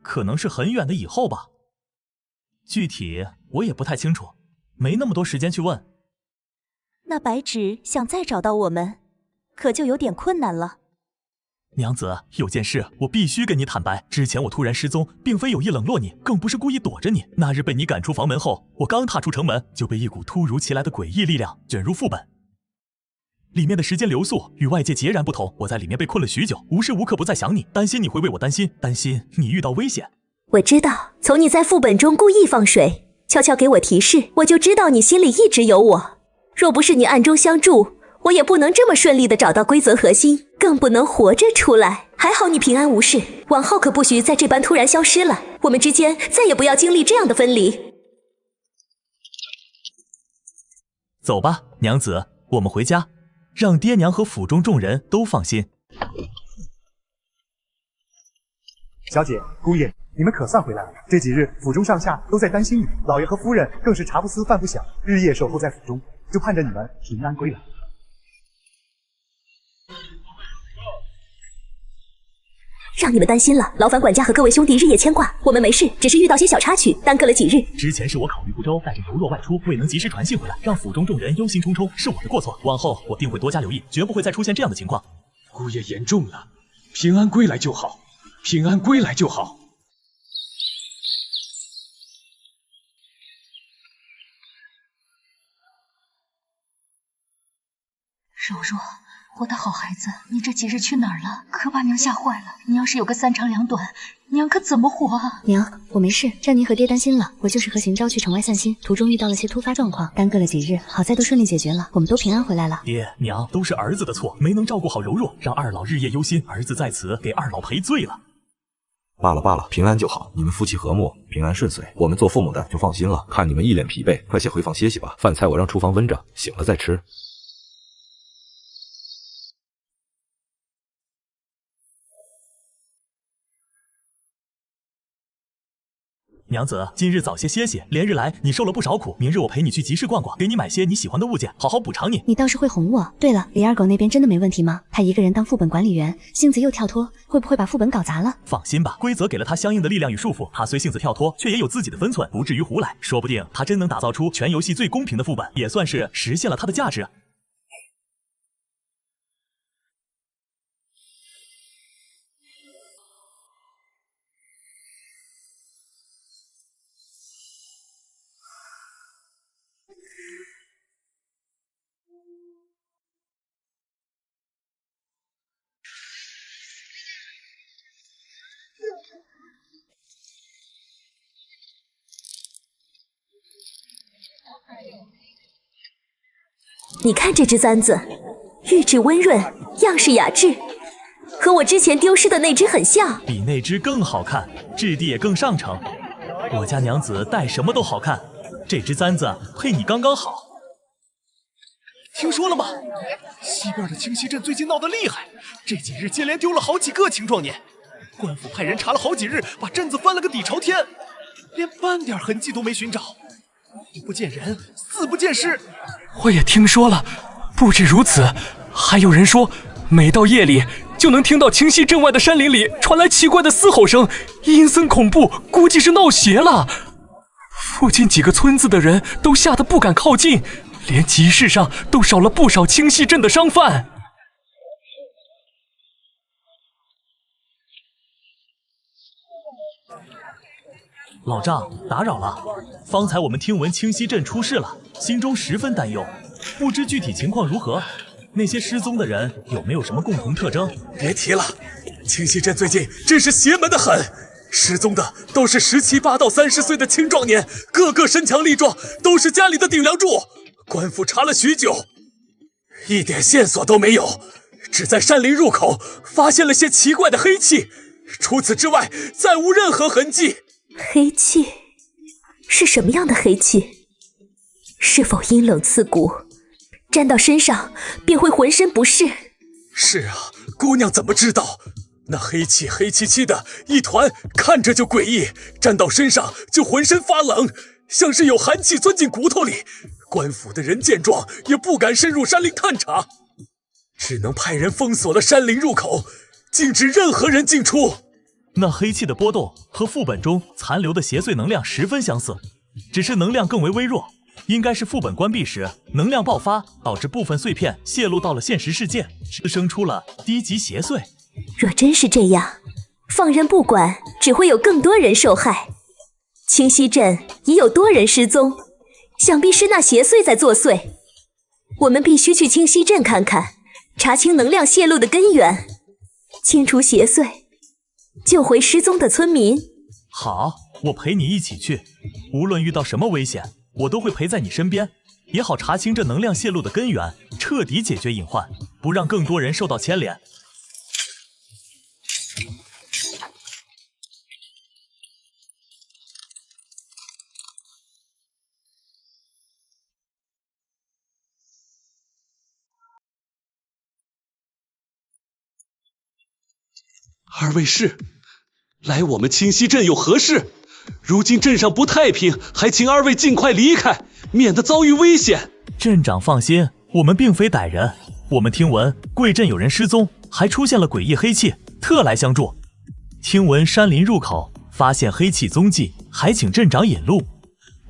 可能是很远的以后吧。具体我也不太清楚，没那么多时间去问。那白芷想再找到我们，可就有点困难了。娘子，有件事我必须跟你坦白。之前我突然失踪，并非有意冷落你，更不是故意躲着你。那日被你赶出房门后，我刚踏出城门，就被一股突如其来的诡异力量卷入副本。里面的时间流速与外界截然不同，我在里面被困了许久，无时无刻不在想你，担心你会为我担心，担心你遇到危险。我知道，从你在副本中故意放水，悄悄给我提示，我就知道你心里一直有我。若不是你暗中相助，我也不能这么顺利的找到规则核心，更不能活着出来。还好你平安无事，往后可不许再这般突然消失了，我们之间再也不要经历这样的分离。走吧，娘子，我们回家，让爹娘和府中众人都放心。小姐、姑爷，你们可算回来了。这几日府中上下都在担心你，老爷和夫人更是茶不思饭不想，日夜守候在府中，就盼着你们平安归来。让你们担心了，劳烦管家和各位兄弟日夜牵挂。我们没事，只是遇到些小插曲，耽搁了几日。之前是我考虑不周，带着柔弱外出，未能及时传信回来，让府中众人忧心忡忡，是我的过错。往后我定会多加留意，绝不会再出现这样的情况。姑爷言重了，平安归来就好，平安归来就好。柔弱。我的好孩子，你这几日去哪儿了？可把娘吓坏了。你要是有个三长两短，娘可怎么活啊？娘，我没事，让您和爹担心了。我就是和邢昭去城外散心，途中遇到了些突发状况，耽搁了几日，好在都顺利解决了，我们都平安回来了。爹娘都是儿子的错，没能照顾好柔弱，让二老日夜忧心，儿子在此给二老赔罪了。罢了罢了，平安就好，你们夫妻和睦，平安顺遂，我们做父母的就放心了。看你们一脸疲惫，快些回房歇息吧。饭菜我让厨房温着，醒了再吃。娘子，今日早些歇息，连日来你受了不少苦，明日我陪你去集市逛逛，给你买些你喜欢的物件，好好补偿你。你倒是会哄我。对了，李二狗那边真的没问题吗？他一个人当副本管理员，性子又跳脱，会不会把副本搞砸了？放心吧，规则给了他相应的力量与束缚，他虽性子跳脱，却也有自己的分寸，不至于胡来。说不定他真能打造出全游戏最公平的副本，也算是实现了他的价值。你看这只簪子，玉质温润，样式雅致，和我之前丢失的那只很像，比那只更好看，质地也更上乘。我家娘子戴什么都好看，这只簪子配你刚刚好。听说了吗？西边的清溪镇最近闹得厉害，这几日接连丢了好几个青壮年。官府派人查了好几日，把镇子翻了个底朝天，连半点痕迹都没寻找，一不见人，四不见尸。我也听说了，不止如此，还有人说，每到夜里就能听到清溪镇外的山林里传来奇怪的嘶吼声，阴森恐怖，估计是闹邪了。附近几个村子的人都吓得不敢靠近，连集市上都少了不少清溪镇的商贩。老丈，打扰了。方才我们听闻清溪镇出事了，心中十分担忧，不知具体情况如何。那些失踪的人有没有什么共同特征？别提了，清溪镇最近真是邪门的很，失踪的都是17、8到30岁的青壮年，个个身强力壮，都是家里的顶梁柱。官府查了许久，一点线索都没有，只在山林入口发现了些奇怪的黑气，除此之外再无任何痕迹。黑气是什么样的黑气？是否阴冷刺骨，沾到身上便会浑身不适？是啊，姑娘怎么知道？那黑气黑漆漆的一团，看着就诡异，沾到身上就浑身发冷，像是有寒气钻进骨头里。官府的人见状也不敢深入山林探查，只能派人封锁了山林入口，禁止任何人进出。那黑气的波动和副本中残留的邪祟能量十分相似，只是能量更为微弱，应该是副本关闭时能量爆发，导致部分碎片泄露到了现实世界，滋生出了低级邪祟。若真是这样，放任不管，只会有更多人受害。清溪镇已有多人失踪，想必是那邪祟在作祟。我们必须去清溪镇看看，查清能量泄露的根源，清除邪祟，救回失踪的村民。好，我陪你一起去，无论遇到什么危险，我都会陪在你身边，也好查清这能量泄露的根源，彻底解决隐患，不让更多人受到牵连。二位是来我们清溪镇有何事？如今镇上不太平，还请二位尽快离开，免得遭遇危险。镇长放心，我们并非歹人。我们听闻贵镇有人失踪，还出现了诡异黑气，特来相助。听闻山林入口发现黑气踪迹，还请镇长引路。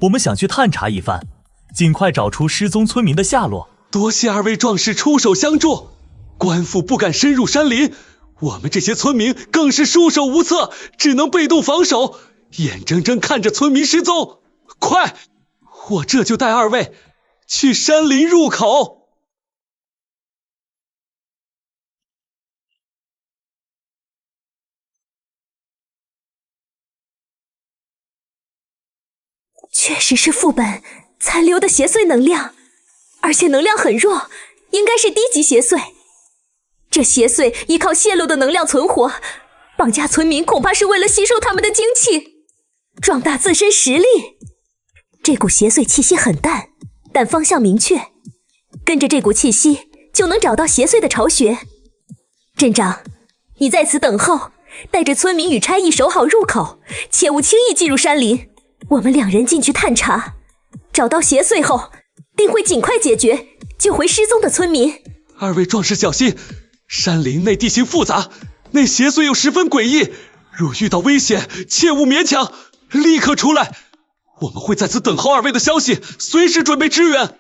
我们想去探查一番，尽快找出失踪村民的下落。多谢二位壮士出手相助，官府不敢深入山林，我们这些村民更是束手无策，只能被动防守，眼睁睁看着村民失踪。快，我这就带二位去山林入口。确实是副本残留的邪祟能量，而且能量很弱，应该是低级邪祟。这邪祟依靠泄露的能量存活，绑架村民恐怕是为了吸收他们的精气，壮大自身实力。这股邪祟气息很淡，但方向明确，跟着这股气息就能找到邪祟的巢穴。镇长，你在此等候，带着村民与差役守好入口，切勿轻易进入山林。我们两人进去探查，找到邪祟后，定会尽快解决，救回失踪的村民。二位壮士小心，山林内地形复杂，那邪祟又十分诡异，若遇到危险，切勿勉强，立刻出来。我们会在此等候二位的消息，随时准备支援。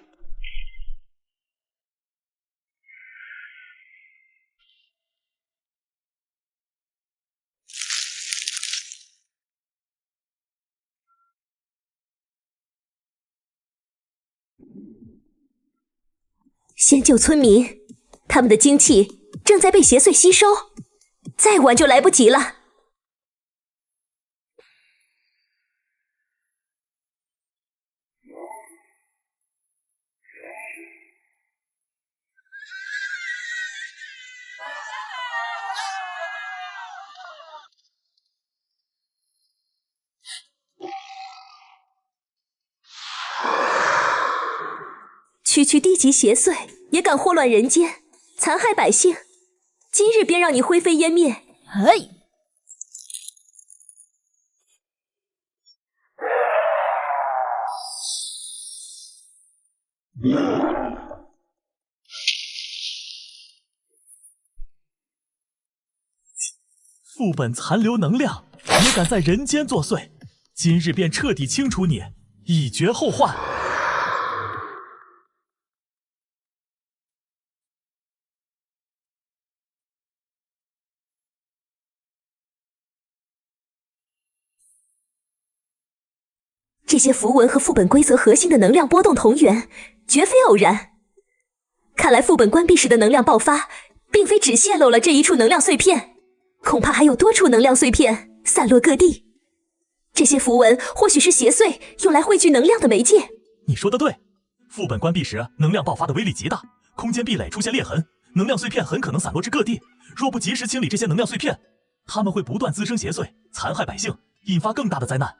先救村民，他们的精气正在被邪祟吸收，再晚就来不及了。区区低级邪祟也敢祸乱人间，残害百姓，今日便让你灰飞烟灭！哎！副本残留能量也敢在人间作祟，今日便彻底清除你，以绝后患。这些符文和副本规则核心的能量波动同源，绝非偶然。看来副本关闭时的能量爆发，并非只泄露了这一处能量碎片，恐怕还有多处能量碎片散落各地。这些符文或许是邪祟用来汇聚能量的媒介。你说的对，副本关闭时能量爆发的威力极大，空间壁垒出现裂痕，能量碎片很可能散落至各地。若不及时清理这些能量碎片，它们会不断滋生邪祟，残害百姓，引发更大的灾难。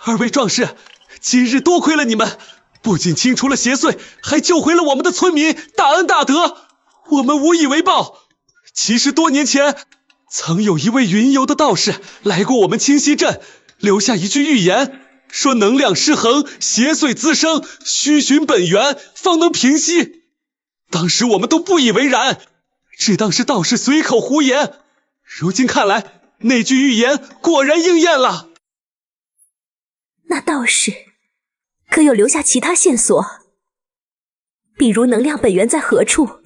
二位壮士，今日多亏了你们，不仅清除了邪祟，还救回了我们的村民，大恩大德，我们无以为报。其实多年前，曾有一位云游的道士来过我们清溪镇，留下一句预言，说能量失衡，邪祟滋生，需寻本源，方能平息。当时我们都不以为然，只当是道士随口胡言。如今看来，那句预言果然应验了。那道士可有留下其他线索？比如能量本源在何处，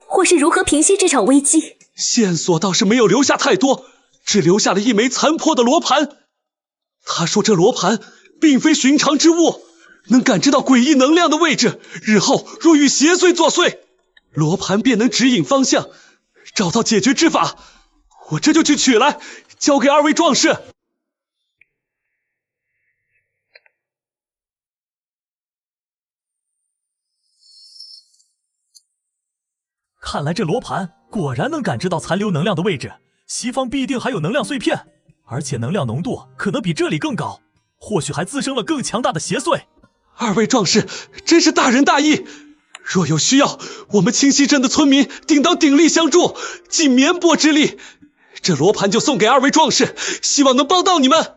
或是如何平息这场危机？线索倒是没有留下太多，只留下了一枚残破的罗盘。他说这罗盘并非寻常之物，能感知到诡异能量的位置，日后若与邪祟作祟，罗盘便能指引方向，找到解决之法。我这就去取来，交给二位壮士。看来这罗盘果然能感知到残留能量的位置，西方必定还有能量碎片，而且能量浓度可能比这里更高，或许还滋生了更强大的邪祟。二位壮士真是大仁大义，若有需要，我们清溪镇的村民定当鼎力相助，尽绵薄之力。这罗盘就送给二位壮士，希望能帮到你们。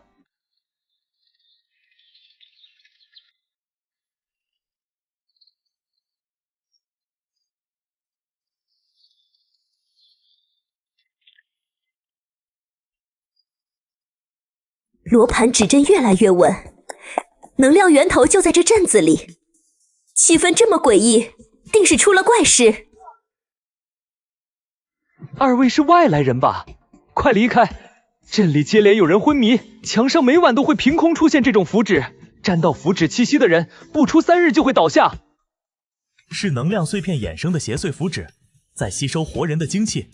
罗盘指针越来越稳，能量源头就在这镇子里，气氛这么诡异，定是出了怪事。二位是外来人吧？快离开！镇里接连有人昏迷，墙上每晚都会凭空出现这种符纸，沾到符纸气息的人，不出3日就会倒下。是能量碎片衍生的邪祟符纸，在吸收活人的精气。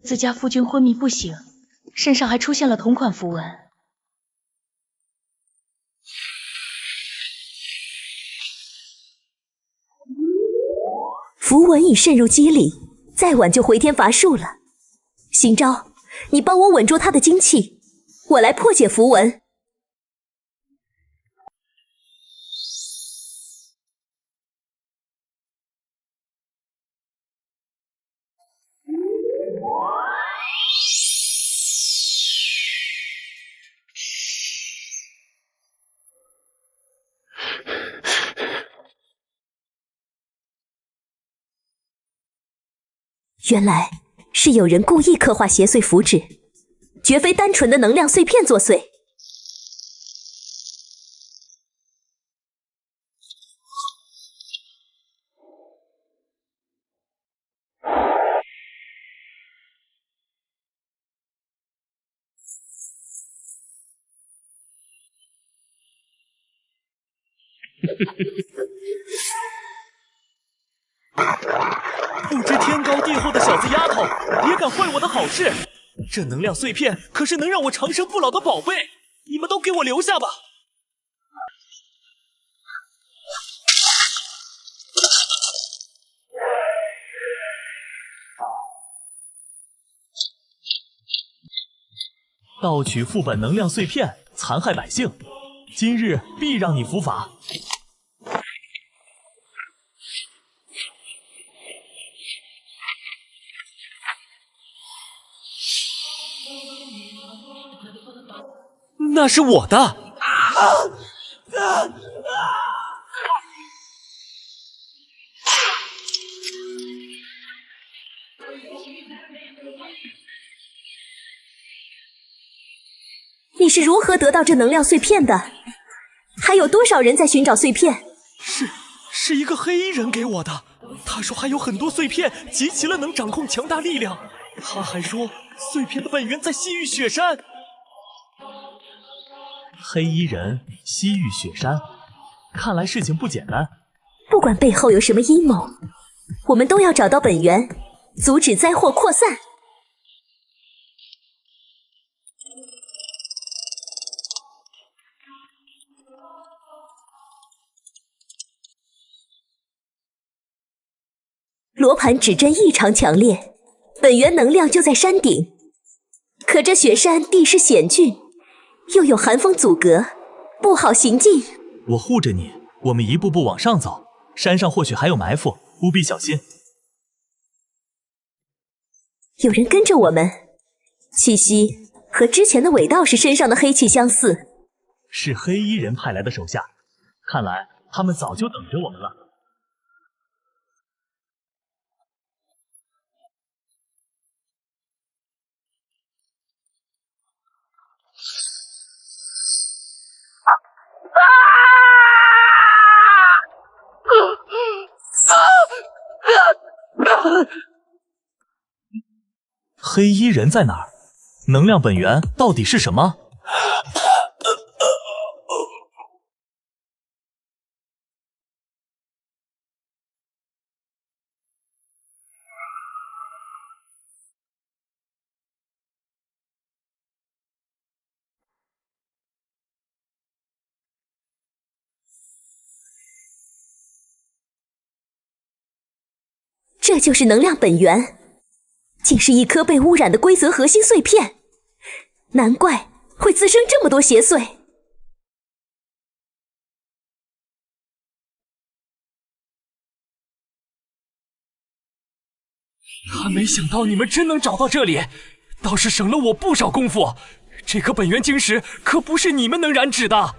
自家夫君昏迷不醒，身上还出现了同款符文。符文已渗入肌里，再晚就回天乏术了。邢昭，你帮我稳住他的精气，我来破解符文。原来是有人故意刻画邪祟符纸，绝非单纯的能量碎片作祟。不知天高地厚的小子丫头也敢坏我的好事！这能量碎片可是能让我长生不老的宝贝，你们都给我留下吧！盗取副本能量碎片，残害百姓，今日必让你伏法。那是我的。你是如何得到这能量碎片的？还有多少人在寻找碎片？是一个黑衣人给我的。他说还有很多碎片集齐了能掌控强大力量。他还说碎片的本源在西域雪山。黑衣人，西域雪山，看来事情不简单。不管背后有什么阴谋，我们都要找到本源，阻止灾祸扩散。罗盘指针异常强烈，本源能量就在山顶。可这雪山地势险峻，又有寒风阻隔，不好行进。我护着你，我们一步步往上走，山上或许还有埋伏，务必小心。有人跟着我们，气息和之前的伪道士身上的黑气相似。是黑衣人派来的手下，看来他们早就等着我们了。黑衣人在哪儿？能量本源到底是什么？这就是能量本源，竟是一颗被污染的规则核心碎片，难怪会滋生这么多邪祟。还没想到你们真能找到这里，倒是省了我不少功夫。这颗本源晶石可不是你们能染指的。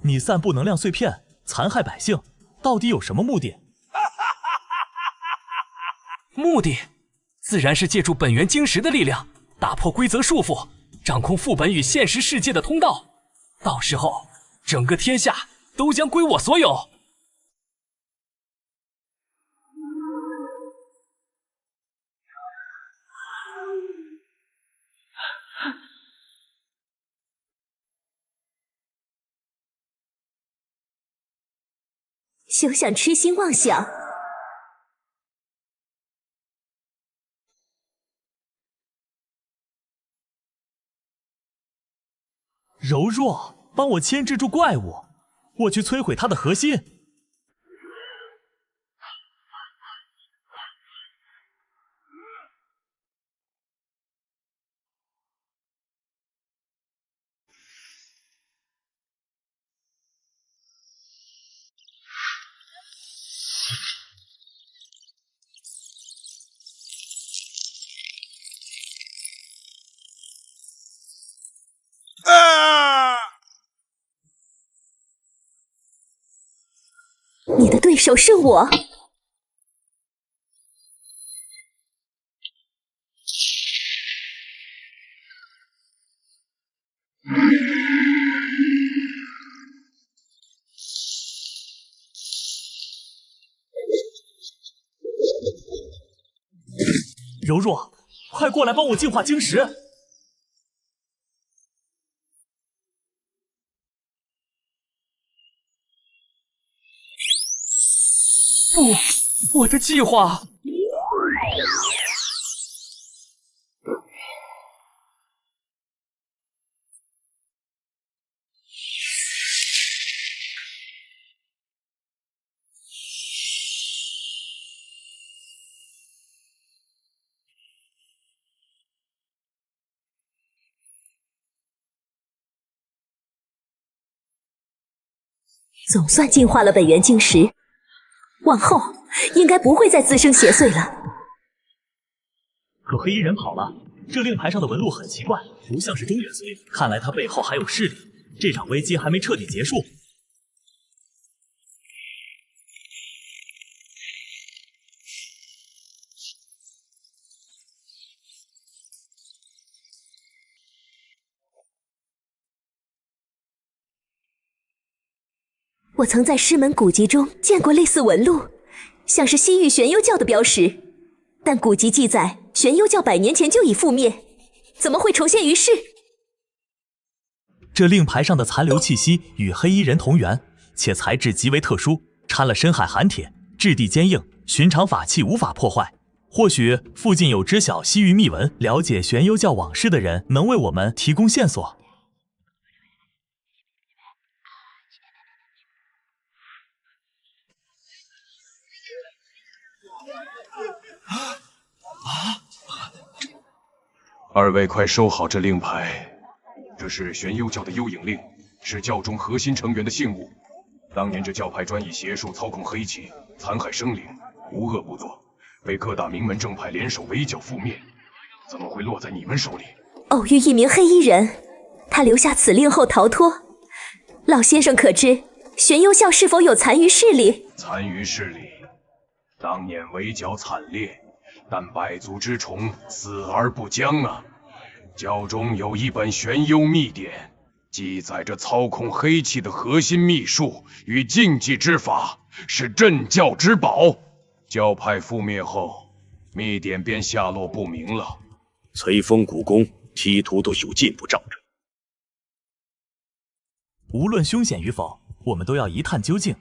你散布能量碎片，残害百姓，到底有什么目的？目的自然是借助本源晶石的力量，打破规则束缚，掌控副本与现实世界的通道。到时候，整个天下都将归我所有。休想痴心妄想！柔弱，帮我牵制住怪物，我去摧毁它的核心。你的对手是我。柔弱，快过来帮我净化晶石！不，我的计划。总算净化了本源晶石，往后应该不会再滋生邪祟了。可黑衣人跑了，这令牌上的纹路很奇怪，不像是中元岁，看来他背后还有势力，这场危机还没彻底结束。我曾在师门古籍中见过类似纹路，像是西域玄幽教的标识，但古籍记载玄幽教100年前就已覆灭，怎么会重现于世？这令牌上的残留气息与黑衣人同源，且材质极为特殊，掺了深海寒铁，质地坚硬，寻常法器无法破坏。或许附近有知晓西域秘闻、了解玄幽教往事的人，能为我们提供线索。二位快收好这令牌，这是玄幽教的幽影令，是教中核心成员的信物。当年这教派专以邪术操控黑气，残害生灵，无恶不作，被各大名门正派联手围剿覆灭，怎么会落在你们手里？偶遇一名黑衣人，他留下此令后逃脱。老先生可知玄幽教是否有残余势力？残余势力，当年围剿惨烈，但百足之虫，死而不僵啊！教中有一本玄幽秘典，记载着操控黑气的核心秘术与禁忌之法，是镇教之宝。教派覆灭后，秘典便下落不明了。崔峰古宫梯图都有进步照着。无论凶险与否，我们都要一探究竟，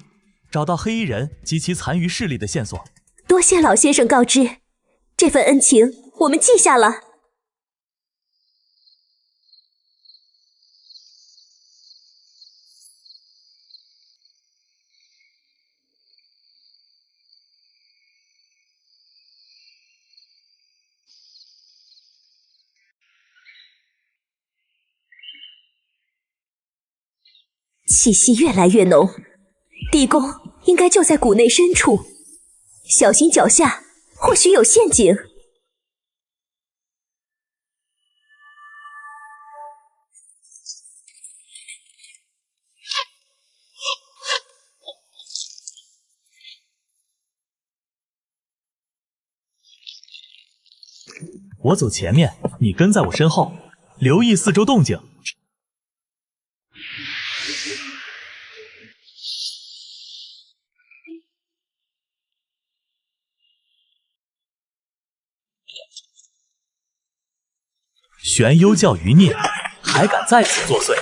找到黑衣人及其残余势力的线索。多谢老先生告知，这份恩情我们记下了。气息越来越浓，地宫应该就在谷内深处，小心脚下或许有陷阱。我走前面，你跟在我身后，留意四周动静。玄幽教余孽还敢再次作祟！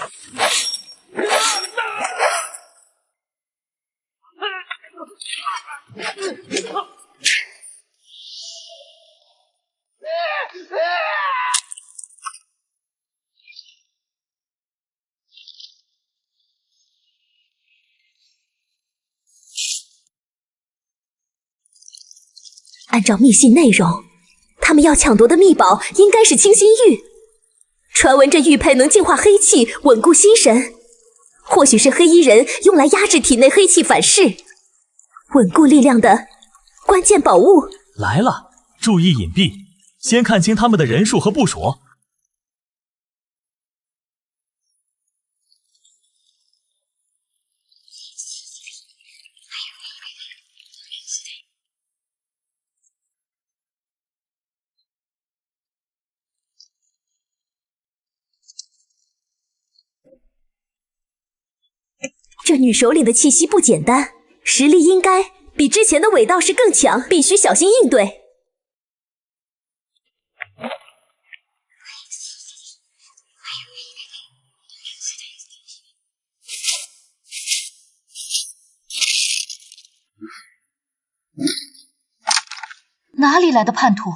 按照密信内容，他们要抢夺的秘宝应该是清心玉。传闻这玉佩能净化黑气，稳固心神，或许是黑衣人用来压制体内黑气反噬，稳固力量的关键宝物。来了，注意隐蔽，先看清他们的人数和部署。这女首领的气息不简单，实力应该比之前的伪道士更强，必须小心应对。哪里来的叛徒，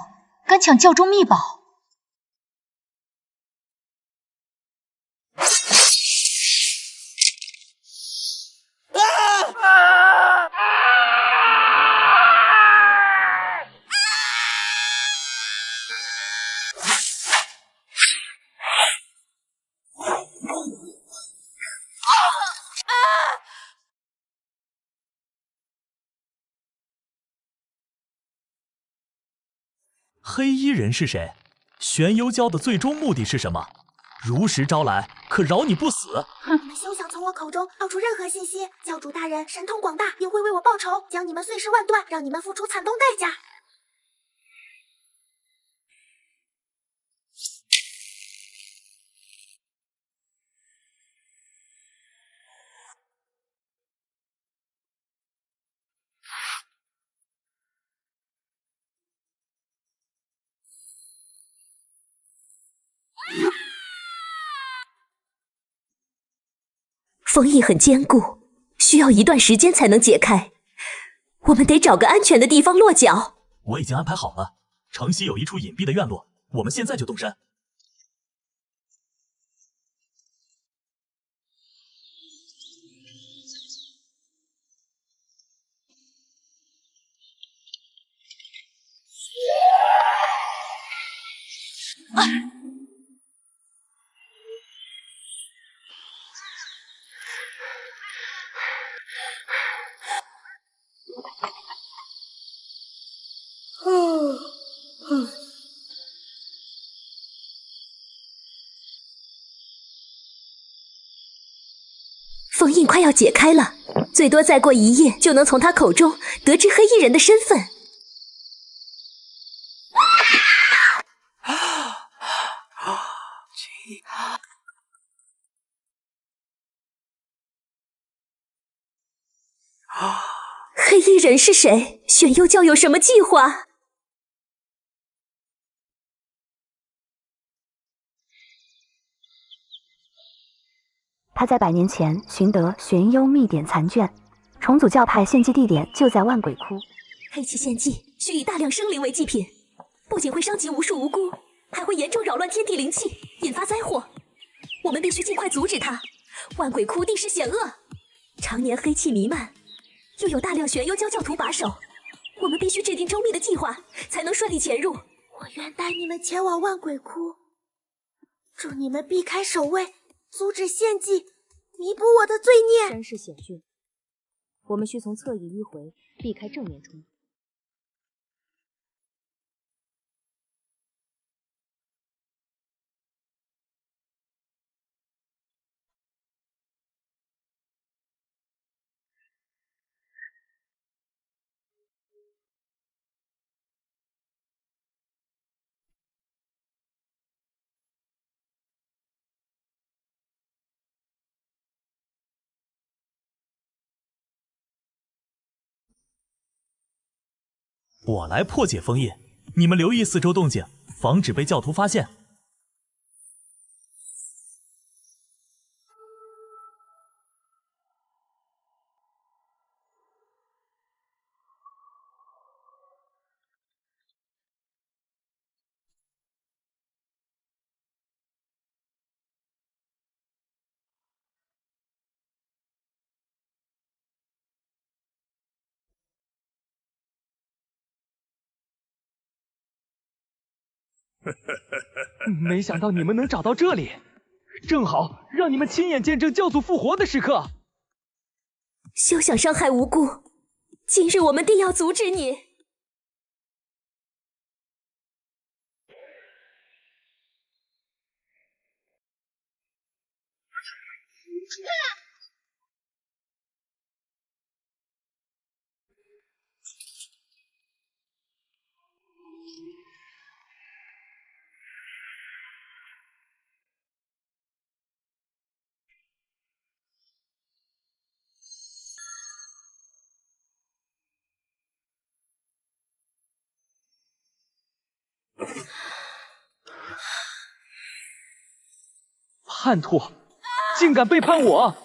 敢抢教中秘宝？黑衣人是谁？玄幽教的最终目的是什么？如实招来，可饶你不死！你们休想从我口中套出任何信息。教主大人神通广大，定会为我报仇，将你们碎尸万段，让你们付出惨痛代价。封印很坚固，需要一段时间才能解开。我们得找个安全的地方落脚。我已经安排好了，城西有一处隐蔽的院落，我们现在就动身。封印快要解开了，最多再过一夜就能从他口中得知黑衣人的身份。黑衣人是谁？玄幽教有什么计划？他在100年前寻得玄幽秘典残卷，重组教派献祭地点就在万鬼窟。黑气献祭需以大量生灵为祭品，不仅会伤及无数无辜，还会严重扰乱天地灵气，引发灾祸。我们必须尽快阻止他。万鬼窟地势险恶，常年黑气弥漫，又有大量玄幽教教徒把守，我们必须制定周密的计划，才能顺利潜入。我愿带你们前往万鬼窟，祝你们避开守卫，阻止献祭，弥补我的罪孽。山势险峻，我们需从侧翼迂回，避开正面冲突。我来破解封印，你们留意四周动静，防止被教徒发现。没想到你们能找到这里，正好让你们亲眼见证教主复活的时刻。休想伤害无辜，今日我们定要阻止你。叛徒，竟敢背叛我！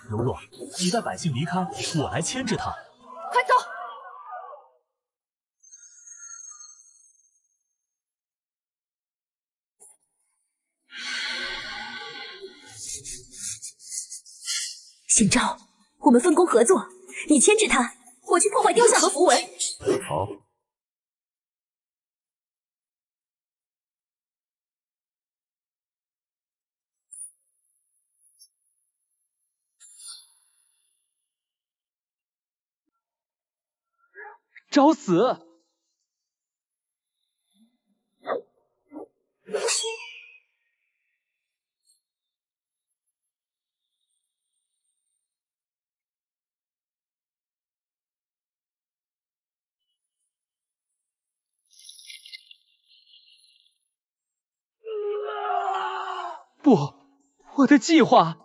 柔弱，你带百姓离开，我来牵制他。快走！邢昭，我们分工合作，你牵制他，我去破坏雕像和符文。好。找死！不，我的计划。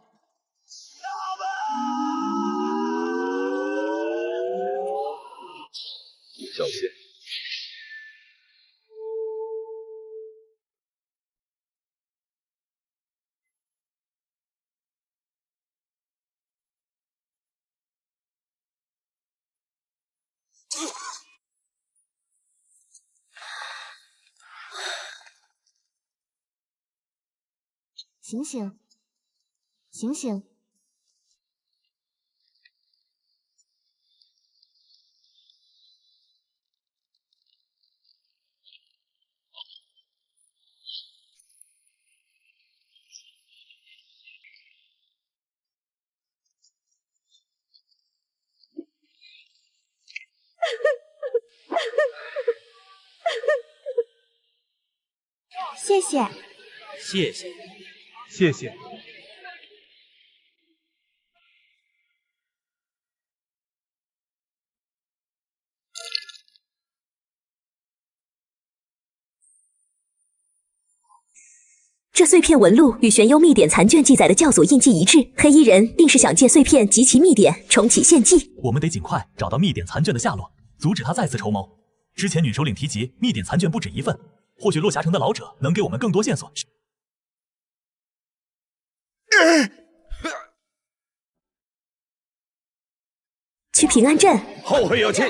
小心！醒醒，醒醒！谢谢，谢谢，谢谢。这碎片纹路与玄幽秘典残卷记载的教祖印记一致，黑衣人定是想借碎片及其秘典重启献祭。我们得尽快找到秘典残卷的下落，阻止他再次筹谋。之前女首领提及秘典残卷不止一份，或许落霞城的老者能给我们更多线索。去平安镇，后会有期。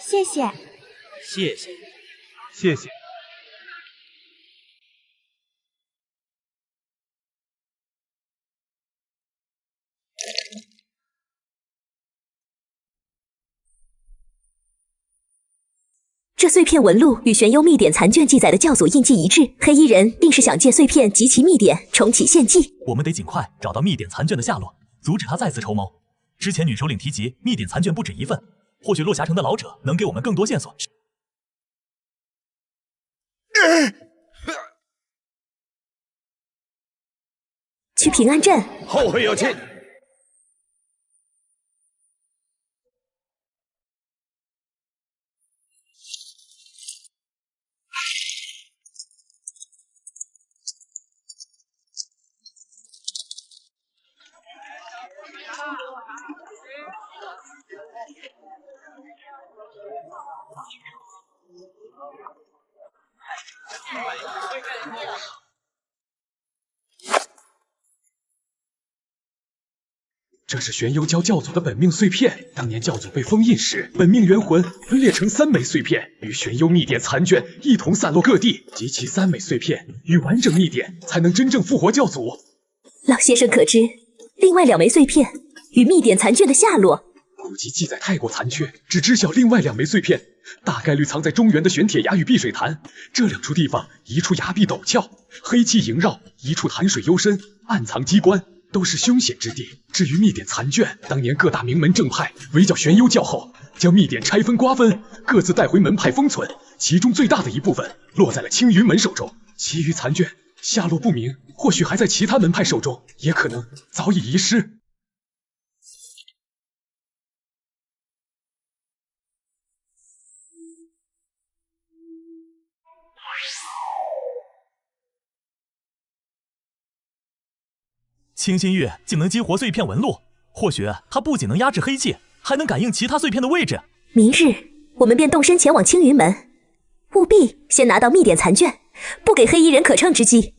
谢谢，谢谢，谢谢。这碎片纹路与玄幽秘典残卷记载的教祖印记一致，黑衣人定是想借碎片及其秘典重启献祭。我们得尽快找到秘典残卷的下落，阻止他再次筹谋。之前女首领提及秘典残卷不止一份，或许落霞城的老者能给我们更多线索。去平安镇，后会有期。这是玄幽教教祖的本命碎片。当年教祖被封印时，本命元魂分裂成3枚碎片，与玄幽秘典残卷一同散落各地，集齐3枚碎片与完整秘典，才能真正复活教祖。老先生可知另外2枚碎片与秘典残卷的下落？古籍记载太过残缺，只知晓另外2枚碎片大概率藏在中原的玄铁崖与碧水潭这2处地方，一处崖壁陡峭，黑气萦绕；一处潭水幽深，暗藏机关，都是凶险之地。至于秘典残卷，当年各大名门正派围剿玄幽教后，将秘典拆分瓜分，各自带回门派封存，其中最大的一部分落在了青云门手中，其余残卷下落不明，或许还在其他门派手中，也可能早已遗失。清新月竟能激活碎片纹路，或许它不仅能压制黑气，还能感应其他碎片的位置。明日我们便动身前往青云门，务必先拿到秘典残卷，不给黑衣人可乘之机。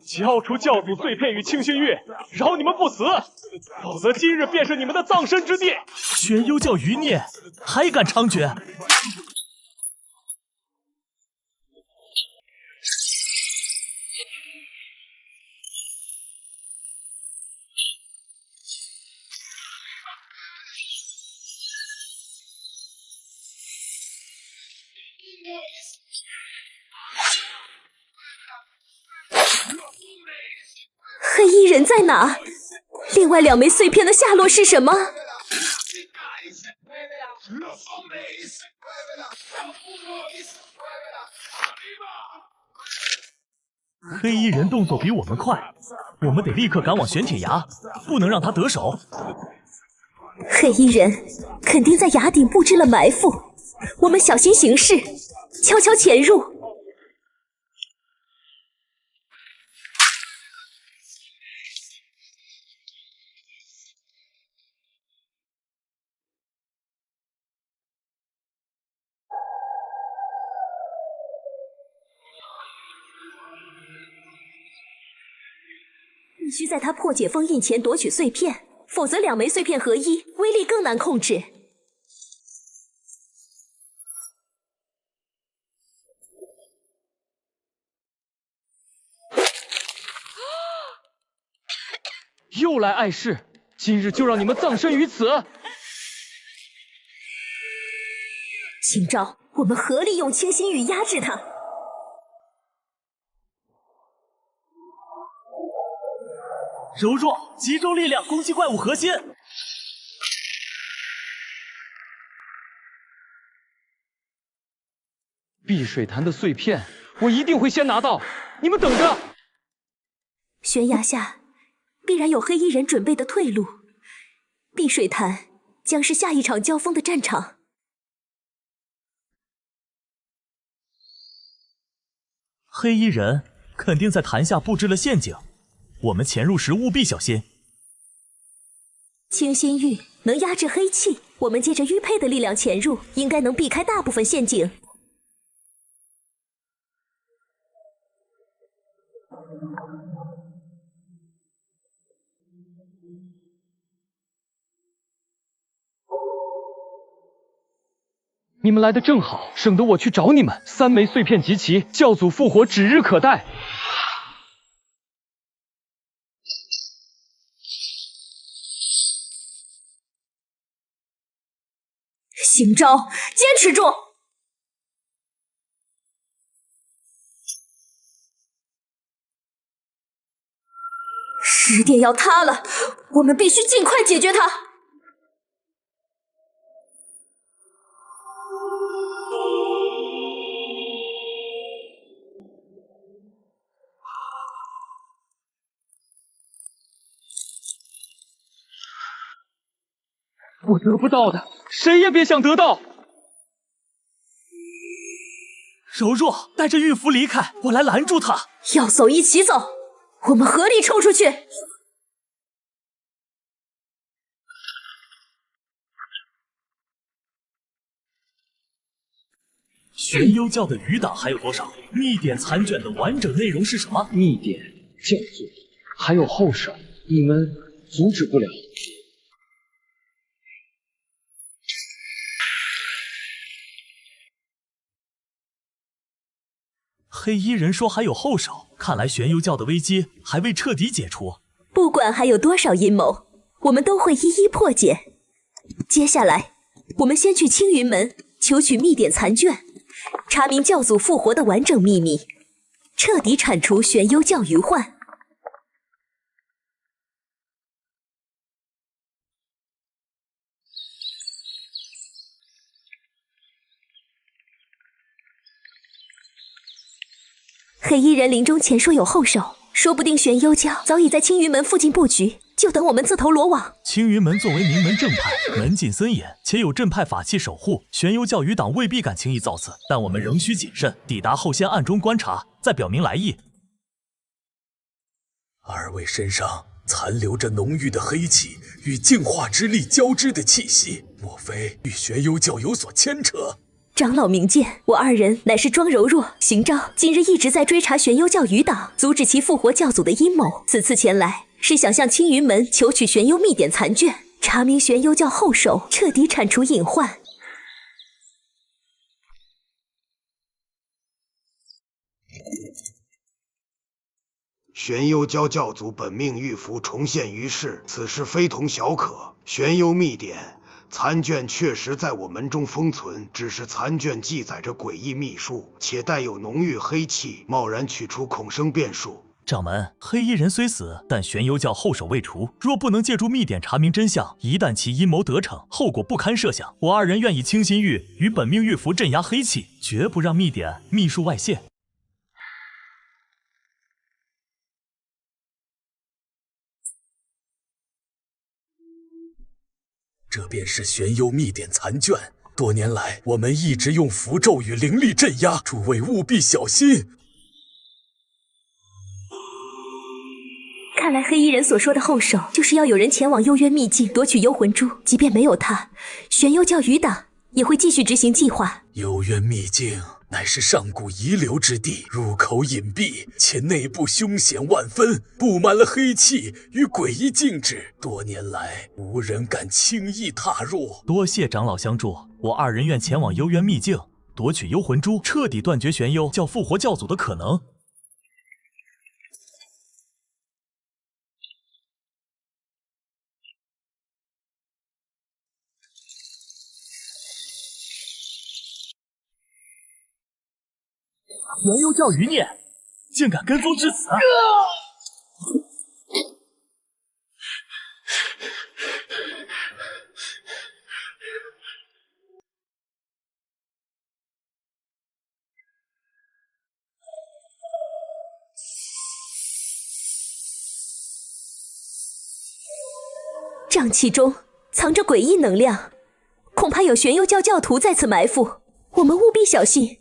交出教祖碎片与清心玉，饶你们不死，否则今日便是你们的葬身之地。玄幽教余孽还敢猖獗！黑衣人在哪？另外2枚碎片的下落是什么？黑衣人动作比我们快，我们得立刻赶往玄铁崖，不能让他得手。黑衣人肯定在崖顶布置了埋伏，我们小心行事，悄悄潜入。必须在他破解封印前夺取碎片，否则2枚碎片合一，威力更难控制。又来碍事，今日就让你们葬身于此！秦昭，我们合力用清心玉压制他。柔弱，集中力量攻击怪物核心。碧水潭的碎片，我一定会先拿到，你们等着。悬崖下必然有黑衣人准备的退路，碧水潭将是下一场交锋的战场。黑衣人肯定在潭下布置了陷阱。我们潜入时务必小心。清心玉能压制黑气，我们借着玉佩的力量潜入，应该能避开大部分陷阱。你们来的正好，省得我去找你们。3枚碎片集齐，教祖复活指日可待。行招，坚持住！石殿要塌了，我们必须尽快解决它。我得不到的，谁也别想得到。柔弱，带着玉符离开，我来拦住他。要走一起走，我们合力冲出去。玄幽教的余党还有多少？秘典残卷的完整内容是什么？秘典、教祖，还有后手，你们阻止不了。黑衣人说还有后手，看来玄幽教的危机还未彻底解除。不管还有多少阴谋，我们都会一一破解。接下来，我们先去青云门求取秘典残卷，查明教祖复活的完整秘密，彻底铲除玄幽教余患。黑衣人临终前说有后手，说不定玄幽教早已在青云门附近布局，就等我们自投罗网。青云门作为名门正派，门禁森严，且有镇派法器守护，玄幽教余党未必敢轻易造次，但我们仍需谨慎，抵达后先暗中观察，再表明来意。二位身上残留着浓郁的黑气与净化之力交织的气息，莫非与玄幽教有所牵扯？长老明鉴，我二人乃是庄柔若、邢昭，近日一直在追查玄幽教余党，阻止其复活教祖的阴谋。此次前来，是想向青云门求取玄幽秘典残卷，查明玄幽教后手，彻底铲除隐患。玄幽教教祖本命玉符重现于世，此事非同小可。玄幽秘典残卷确实在我门中封存，只是残卷记载着诡异秘术，且带有浓郁黑气，贸然取出恐生变数。掌门，黑衣人虽死，但玄幽教后手未除。若不能借助秘典查明真相，一旦其阴谋得逞，后果不堪设想。我二人愿以清心玉与本命玉符镇压黑气，绝不让秘典秘术外泄。这便是玄幽秘典残卷。多年来，我们一直用符咒与灵力镇压，诸位务必小心。看来黑衣人所说的后手，就是要有人前往幽渊秘境夺取幽魂珠。即便没有他，玄幽教余党也会继续执行计划。幽渊秘境乃是上古遗留之地，入口隐蔽，且内部凶险万分，布满了黑气与诡异禁制。多年来，无人敢轻易踏入。多谢长老相助，我二人愿前往幽渊秘境，夺取幽魂珠，彻底断绝玄幽教复活教祖的可能。玄幽教余孽竟敢跟踪至此！瘴气中藏着诡异能量，恐怕有玄幽教教徒在此埋伏，我们务必小心。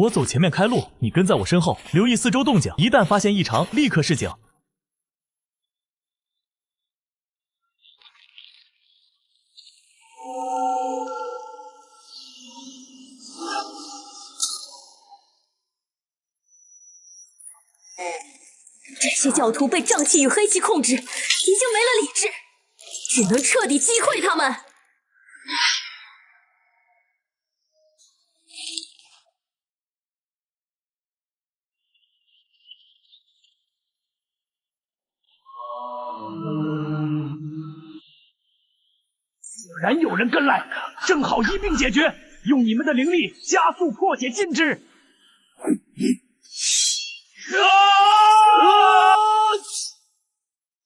我走前面开路，你跟在我身后，留意四周动静，一旦发现异常，立刻示警。这些教徒被瘴气与黑气控制，已经没了理智，只能彻底击溃他们。果然有人跟来，正好一并解决，用你们的灵力加速破解禁制。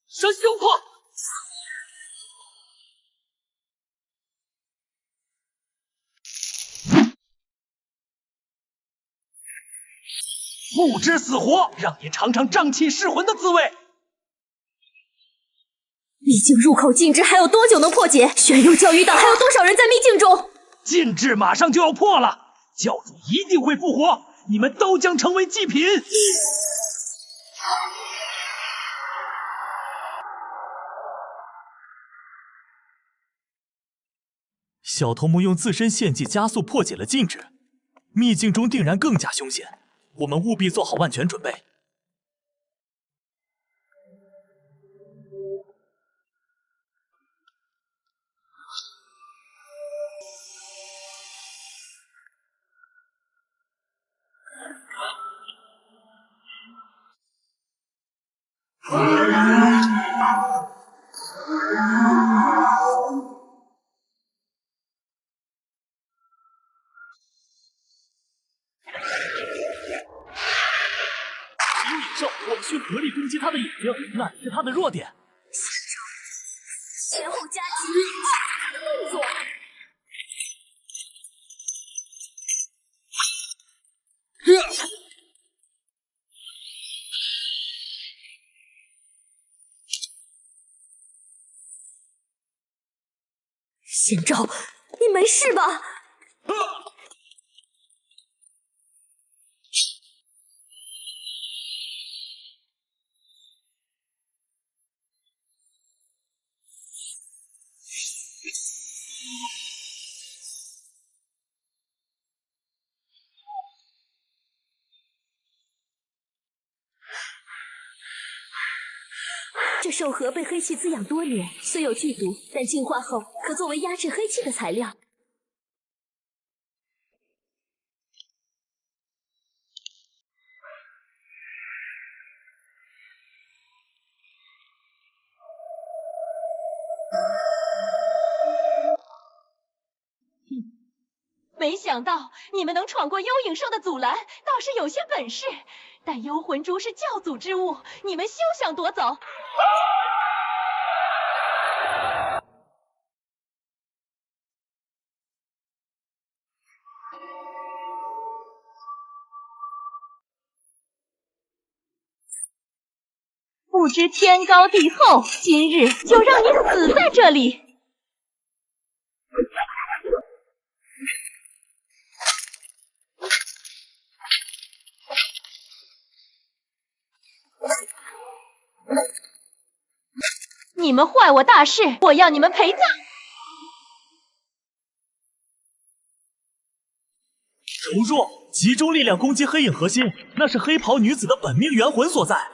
神凶破！不知死活，让你尝尝瘴气噬魂的滋味。秘境入口禁制还有多久能破解？玄幽教余党还有多少人在秘境中？禁制马上就要破了，教主一定会复活，你们都将成为祭品。小头目用自身献祭加速破解了禁制，秘境中定然更加凶险，我们务必做好万全准备。有野兽，我们需合力攻击它的眼睛，那是它的弱点。前后夹击，动作。贤昭，你没事吧？这兽核被黑气滋养多年，虽有剧毒，但净化后可作为压制黑气的材料。没想到你们能闯过幽影兽的阻拦，倒是有些本事。但幽魂珠是教祖之物，你们休想夺走。不知天高地厚，今日就让你死在这里。你们坏我大事，我要你们陪葬！柔弱，集中力量攻击黑影核心，那是黑袍女子的本命元魂所在。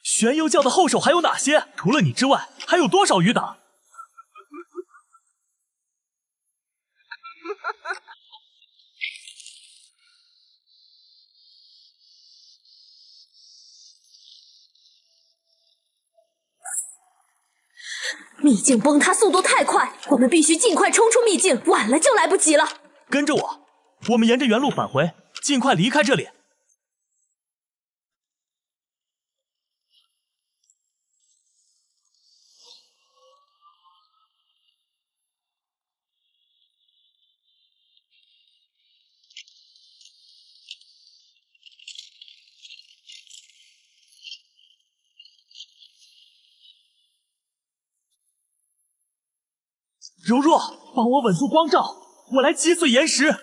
玄幽教的后手还有哪些？除了你之外，还有多少余党？秘境崩塌速度太快，我们必须尽快冲出秘境，晚了就来不及了。跟着我，我们沿着原路返回，尽快离开这里。柔弱，帮我稳住光照，我来击碎岩石。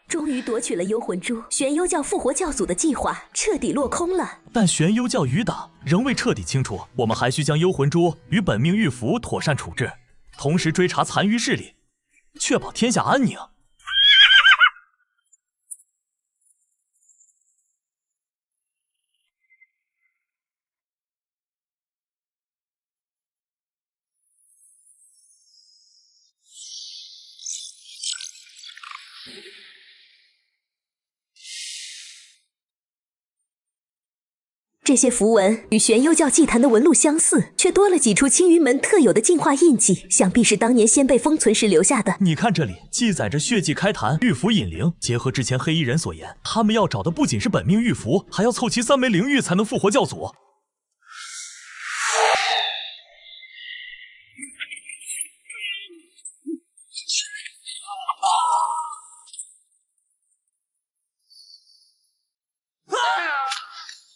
终于夺取了幽魂珠，玄幽教复活教祖的计划彻底落空了。但玄幽教余党仍未彻底清除，我们还需将幽魂珠与本命玉符妥善处置，同时追查残余势力，确保天下安宁。这些符文与玄幽教祭坛的纹路相似，却多了几处青云门特有的净化印记，想必是当年先辈封存时留下的。你看这里记载着血祭开坛、玉符引灵，结合之前黑衣人所言，他们要找的不仅是本命玉符，还要凑齐3枚灵玉才能复活教祖。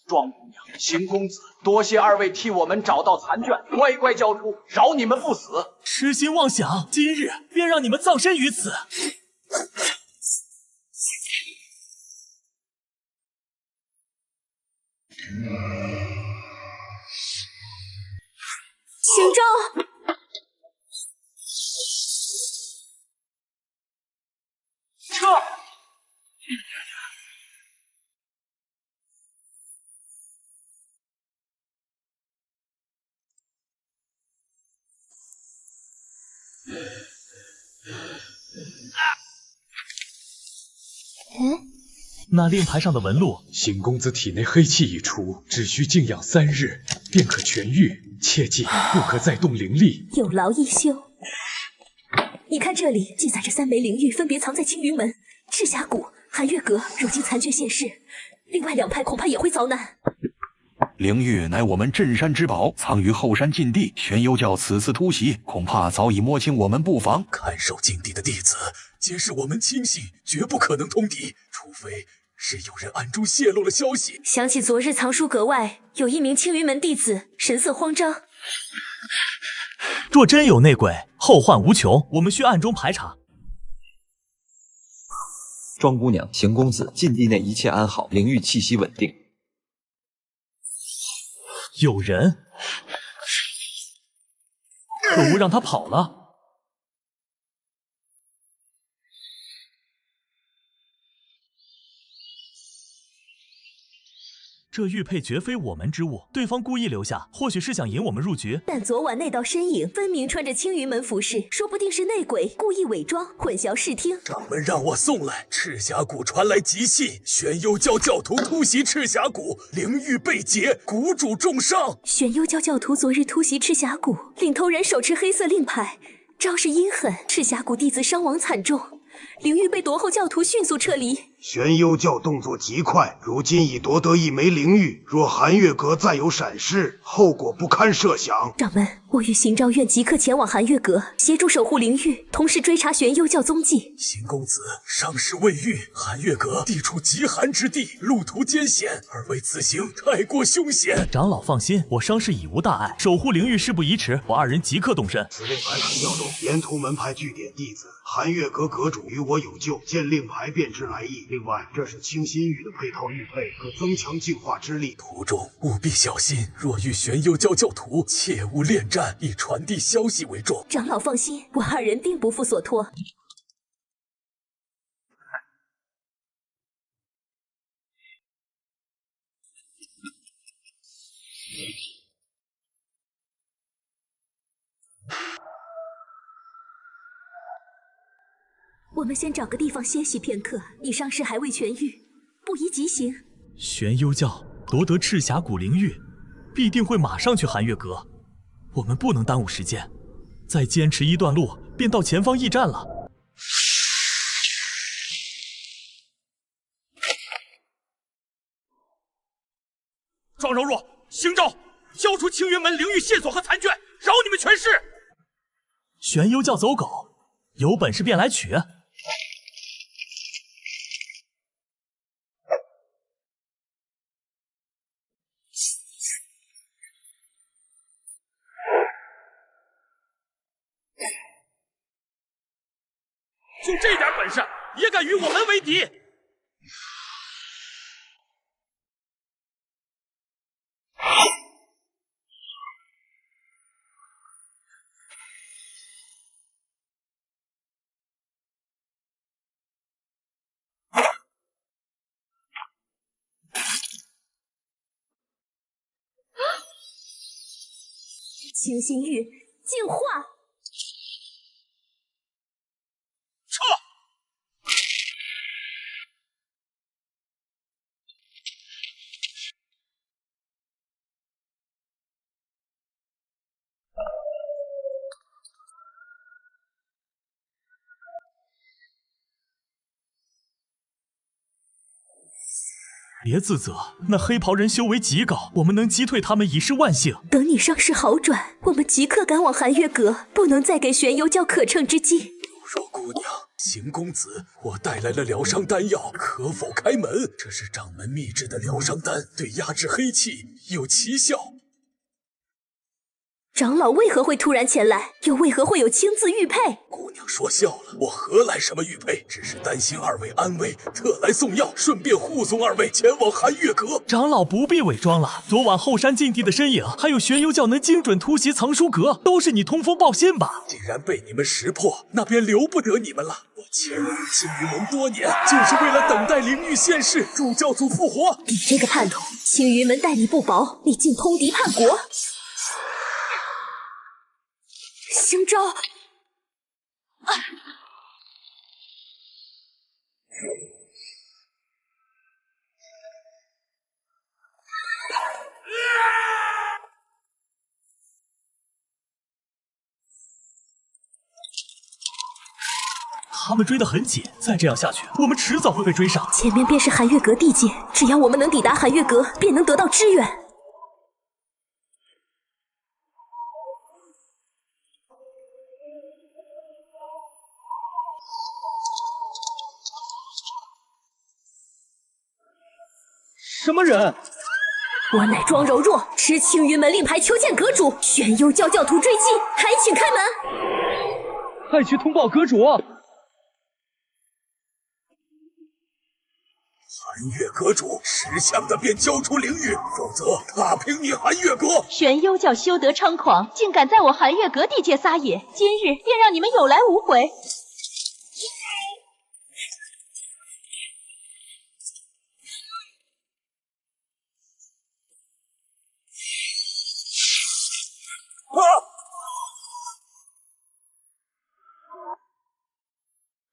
庄姑娘、邢公子，多谢二位替我们找到残卷，乖乖交出，饶你们不死。痴心妄想，今日便让你们葬身于此。邢昭，撤！那令牌上的纹路，邢公子体内黑气已除，只需静养3日，便可痊愈。切记不可再动灵力，有劳一休。你看这里记载着3枚灵玉，分别藏在青云门、赤霞谷韩月阁如今残缺现世，另外2派恐怕也会遭难。灵玉乃我们镇山之宝，藏于后山禁地。玄幽教此次突袭，恐怕早已摸清我们布防。看守禁地的弟子皆是我们亲信，绝不可能通敌，除非是有人暗中泄露了消息。想起昨日藏书阁外有一名青云门弟子，神色慌张。若真有内鬼，后患无穷，我们需暗中排查。庄姑娘、邢公子，禁地内一切安好，灵玉气息稳定。有人，可恶，让他跑了。这玉佩绝非我们之物，对方故意留下，或许是想引我们入局。但昨晚那道身影分明穿着青云门服饰，说不定是内鬼故意伪装，混淆视听。掌门让我送来赤霞谷传来急信，玄幽教教徒突袭赤霞谷，灵玉被劫，谷主重伤。玄幽教教徒昨日突袭赤霞谷，领头人手持黑色令牌，招式阴狠，赤霞谷弟子伤亡惨重。灵玉被夺后，教徒迅速撤离。玄幽教动作极快，如今已夺得1枚灵玉，若寒月阁再有闪失，后果不堪设想。掌门，我与邢昭愿即刻前往寒月阁，协助守护灵玉，同时追查玄幽教踪迹。邢公子伤势未愈，寒月阁地处极寒之地，路途艰险，二位此行太过凶险。长老放心，我伤势已无大碍，守护灵玉事不宜迟，我2人即刻动身。此令牌可调动，沿途门派据点弟子，寒月阁阁主与我有救，见令牌便知来意。另外，这是清心玉的配套玉佩，可增强净化之力。途中务必小心，若遇玄幽教教徒，切勿恋战，以传递消息为重。长老放心，我2人定不负所托。我们先找个地方歇息片刻，你伤势还未痊愈，不宜急行。玄幽教夺得赤霞谷灵玉，必定会马上去寒月阁，我们不能耽误时间，再坚持1段路，便到前方驿站了。庄柔若、邢昭，交出青云门灵玉线索和残卷，饶你们全尸！玄幽教走狗，有本事便来取。就这点本事，也敢与我们为敌？清心玉净化。别自责，那黑袍人修为极高，我们能击退他们已是万幸。等你伤势好转，我们即刻赶往寒月阁，不能再给玄幽教可乘之机。若姑娘，邢公子，我带来了疗伤丹药，可否开门？这是掌门秘制的疗伤丹，对压制黑气有奇效。长老为何会突然前来？又为何会有青字玉佩？姑娘说笑了，我何来什么玉佩？只是担心2位安危，特来送药，顺便护送2位前往寒月阁。长老不必伪装了，昨晚后山禁地的身影，还有玄幽教能精准突袭藏书阁，都是你通风报信吧？既然被你们识破，那便留不得你们了。我潜入青云门多年，就是为了等待灵玉现世，助教主复活。你这个叛徒，青云门待你不薄，你竟通敌叛国！邢昭，他们追得很紧，再这样下去，我们迟早会被追上。前面便是寒月阁地界，只要我们能抵达寒月阁，便能得到支援。什么人？我乃庄柔若，持青云门令牌求见阁主。玄幽教教徒追击，还请开门。快去通报阁主！寒月阁主，识相的便交出灵玉，否则踏平你寒月阁！玄幽教修得猖狂，竟敢在我寒月阁地界撒野，今日便让你们有来无回。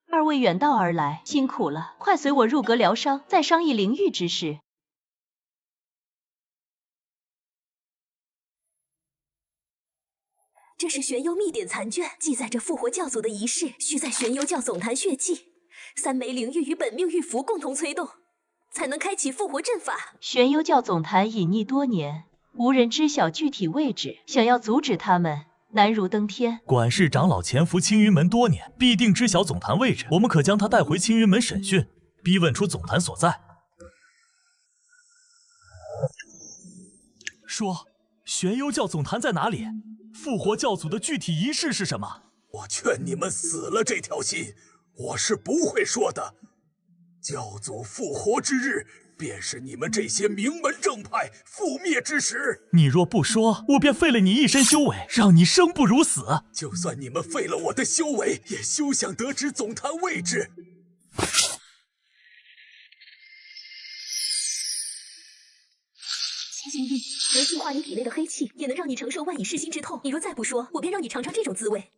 二位远道而来，辛苦了，快随我入阁疗伤，再商议灵域之事。这是玄幽秘典残卷，记载着复活教祖的仪式需在玄幽教总坛血祭，3枚灵玉与本命玉符共同催动，才能开启复活阵法。玄幽教总坛隐匿多年，无人知晓具体位置，想要阻止他们，难如登天。管事长老潜伏青云门多年，必定知晓总坛位置。我们可将他带回青云门审讯，逼问出总坛所在。说，玄幽教总坛在哪里？复活教祖的具体仪式是什么？我劝你们死了这条心，我是不会说的。教祖复活之日，便是你们这些名门正派覆灭之时。你若不说，我便废了你一身修为，让你生不如死。就算你们废了我的修为，也休想得知总坛位置。清心玉能净化你体内的黑气，也能让你承受万蚁噬心之痛。你若再不说，我便让你尝尝这种滋味。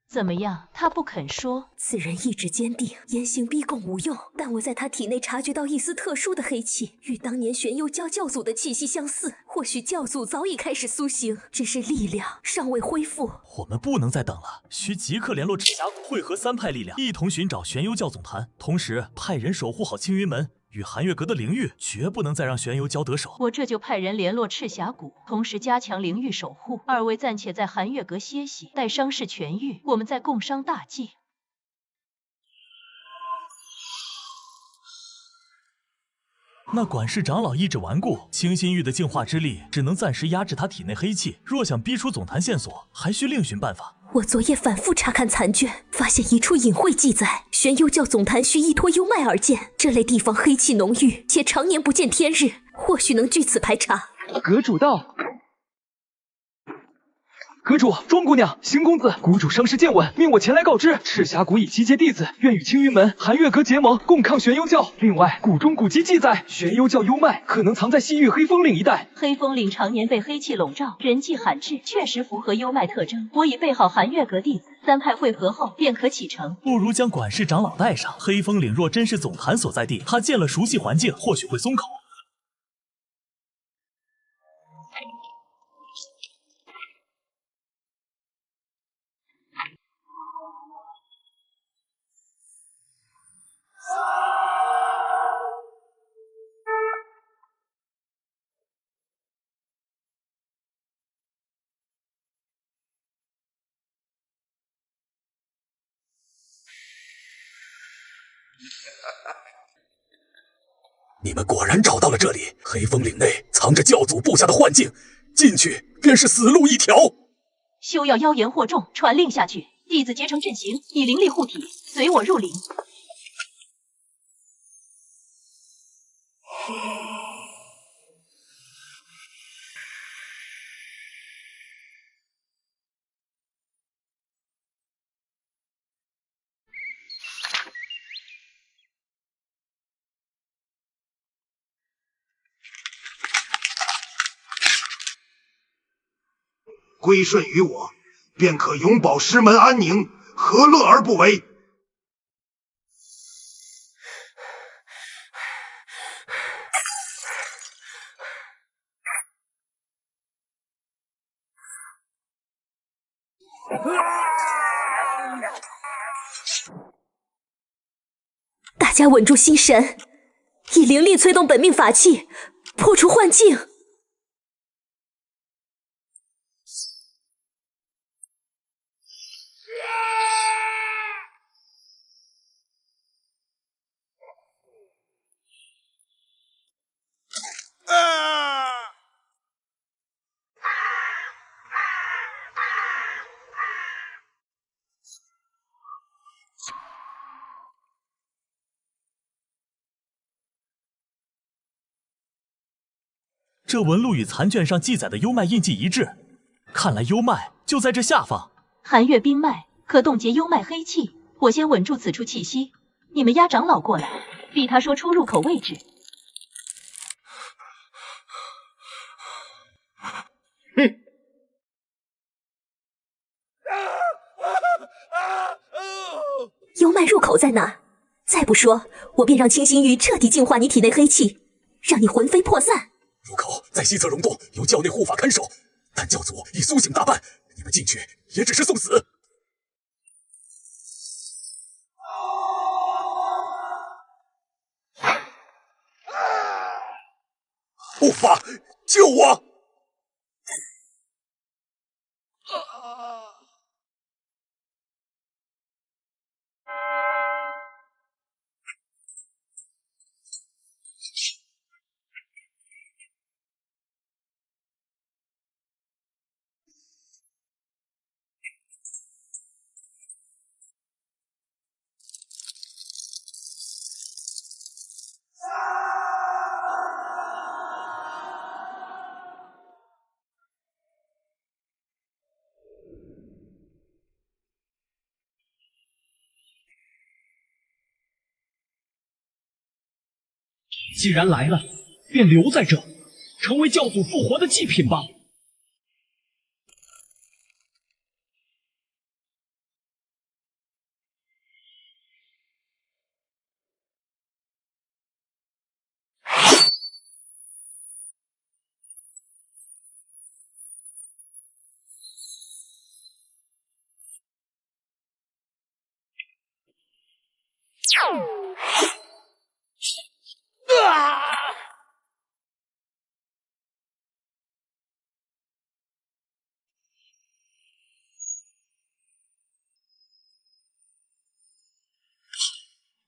怎么样？他不肯说。此人意志坚定，言行逼供无用，但我在他体内察觉到一丝特殊的黑气，与当年玄幽教教祖的气息相似。或许教祖早已开始苏醒，只是力量尚未恢复。我们不能再等了，需即刻联络赤峡谷，汇合3派力量，一同寻找玄幽教总坛，同时派人守护好青云门与寒月阁的灵域，绝不能再让玄幽教得手。我这就派人联络赤峡谷，同时加强灵域守护。二位暂且在寒月阁歇息，待伤势痊愈，我们再共商大计。那管事长老意志顽固，清心玉的净化之力只能暂时压制他体内黑气。若想逼出总坛线索，还需另寻办法。我昨夜反复查看残卷，发现一处隐晦记载，玄幽教总坛需依托幽脉而建，这类地方黑气浓郁，且常年不见天日，或许能据此排查。阁主到。阁主，庄姑娘，邢公子，谷主伤势渐稳，命我前来告知。赤峡谷已集结弟子，愿与青云门、寒月阁结盟，共抗玄幽教。另外，谷中古籍记载，玄幽教幽脉可能藏在西域黑风岭一带。黑风岭常年被黑气笼罩，人迹罕至，确实符合幽脉特征。我已备好寒月阁弟子，3派会合后便可启程。不如将管事长老带上。黑风岭若真是总坛所在地，他见了熟悉环境，或许会松口。你们果然找到了这里，黑风岭内藏着教祖布下的幻境，进去便是死路一条。休要妖言惑众，传令下去，弟子结成阵型，以灵力护体，随我入灵。归顺于我，便可永保师门安宁，何乐而不为？家稳住心神，以灵力催动本命法器，破除幻境。这纹路与残卷上记载的幽脉印记一致，看来幽脉就在这下方。寒月冰脉可冻结幽脉黑气，我先稳住此处气息，你们押长老过来，逼他说出入口位置。幽脉入口在哪？再不说，我便让清心玉彻底净化你体内黑气，让你魂飞魄散。入口在西侧溶洞，由教内护法看守，但教主已苏醒大半，你们进去也只是送死。护法，救我！既然来了，便留在这，成为教主复活的祭品吧。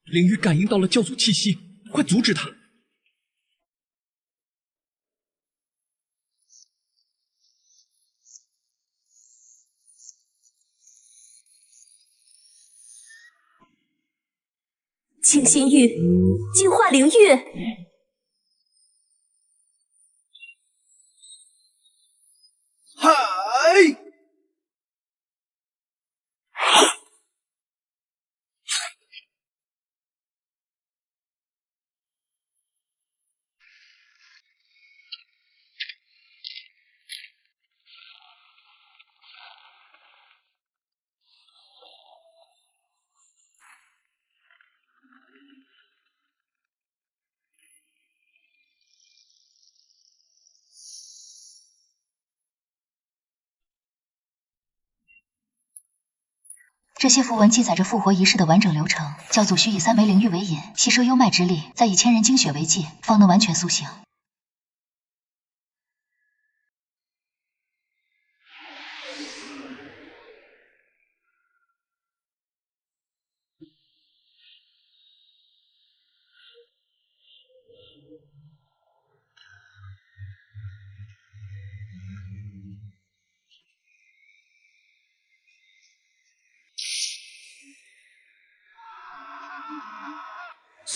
灵玉感应到了教主气息，快阻止他！清心玉，净化灵玉。嗨！这些符文记载着复活仪式的完整流程，教祖需以3枚灵玉为引，吸收幽脉之力，再以1000人精血为祭，方能完全苏醒。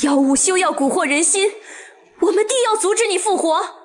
妖物休要蛊惑人心，我们定要阻止你复活！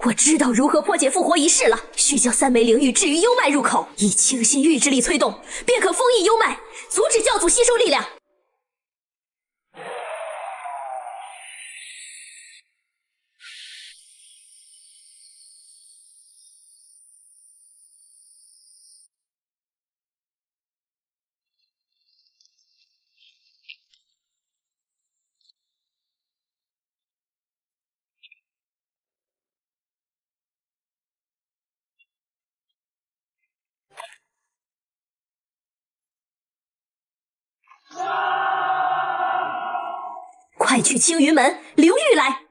我知道如何破解复活仪式了，需将3枚灵玉置于幽脉入口，以清心玉之力催动，便可封印幽脉，阻止教主吸收力量。快去青云门刘玉来！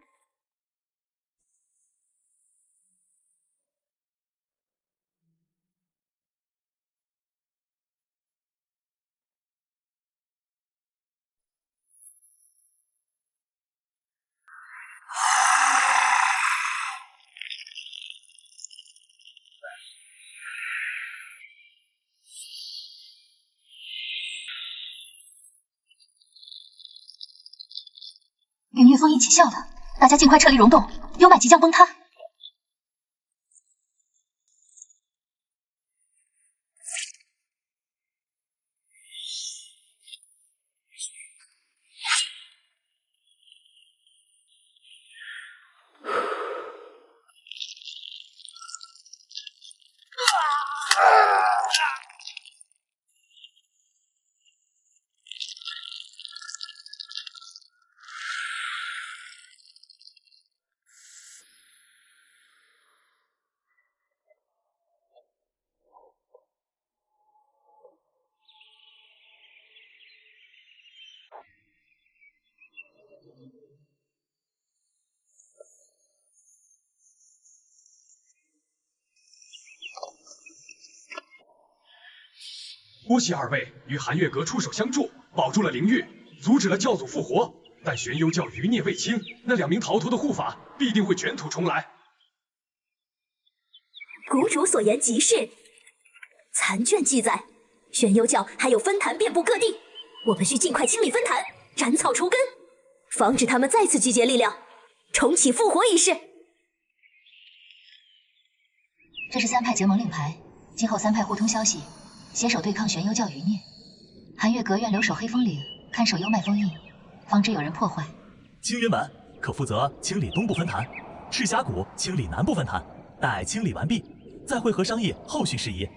与虐风一起笑的，大家尽快撤离溶洞，幽脉即将崩塌。多谢二位与寒月阁出手相助，保住了灵玉，阻止了教祖复活。但玄幽教余孽未清，那2名逃脱的护法必定会卷土重来。谷主所言极是。残卷记载，玄幽教还有分坛遍布各地，我们需尽快清理分坛，斩草除根，防止他们再次集结力量，重启复活仪式。这是3派结盟令牌，今后3派互通消息，携手对抗玄幽教余孽。寒月阁愿留守黑风岭，看守幽脉封印，防止有人破坏。青云门可负责清理东部分坛，赤峡谷清理南部分坛，待清理完毕，再会合商议后续事宜。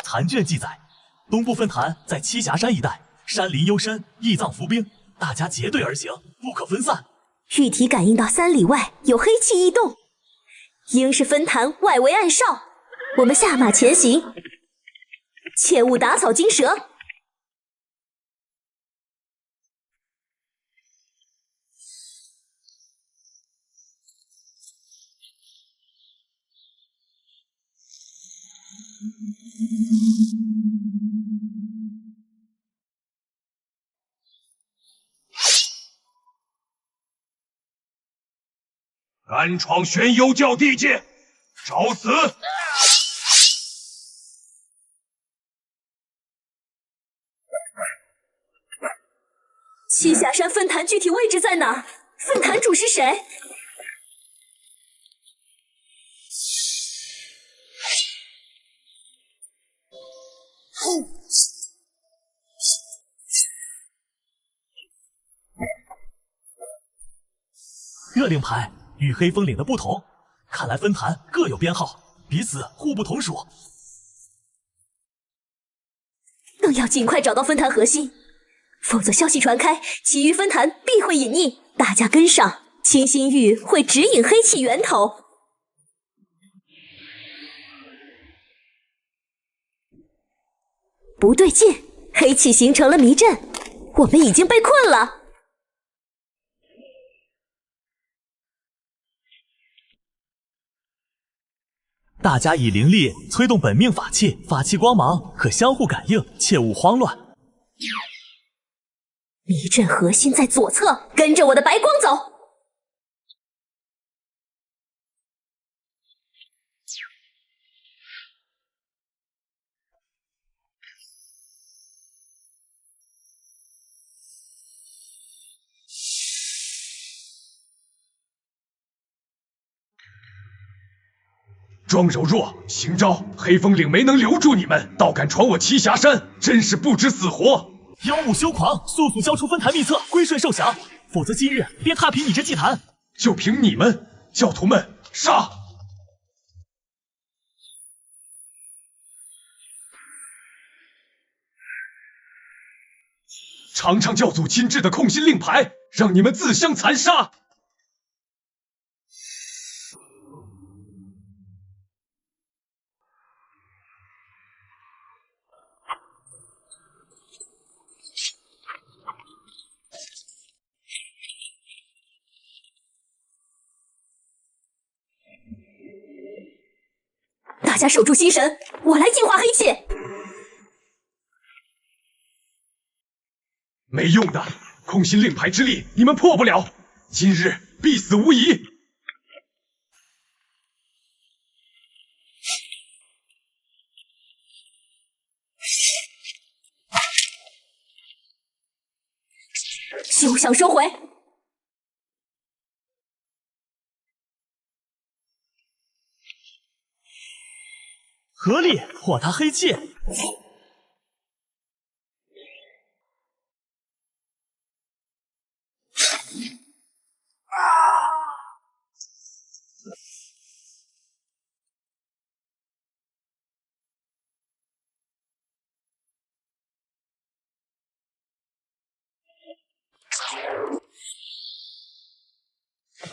残卷记载，东部分坛在栖霞山一带，山林幽深，异藏伏兵，大家结队而行，不可分散。玉体感应到3里外有黑气异动，应是分坛外围暗哨，我们下马前行，切勿打草惊蛇。敢闯玄幽教地界，找死！栖霞山分坛具体位置在哪？分坛主是谁？热令牌与黑风岭的不同，看来分坛各有编号，彼此互不同属。更要尽快找到分坛核心，否则消息传开，其余分坛必会隐匿。大家跟上，清心玉会指引黑气源头。不对劲，黑气形成了迷阵，我们已经被困了。大家以灵力催动本命法器，法器光芒可相互感应，切勿慌乱。迷阵核心在左侧，跟着我的白光走。庄柔弱、邢昭、黑风岭没能留住你们，倒敢闯我栖霞山，真是不知死活！妖物休狂，速速交出分坛秘册，归顺受降，否则今日便踏平你这祭坛！就凭你们，教徒们，杀！尝尝教主亲制的控心令牌，让你们自相残杀！大家守住心神，我来净化黑气。没用的，控心令牌之力你们破不了，今日必死无疑。休想收回！合力破他黑气！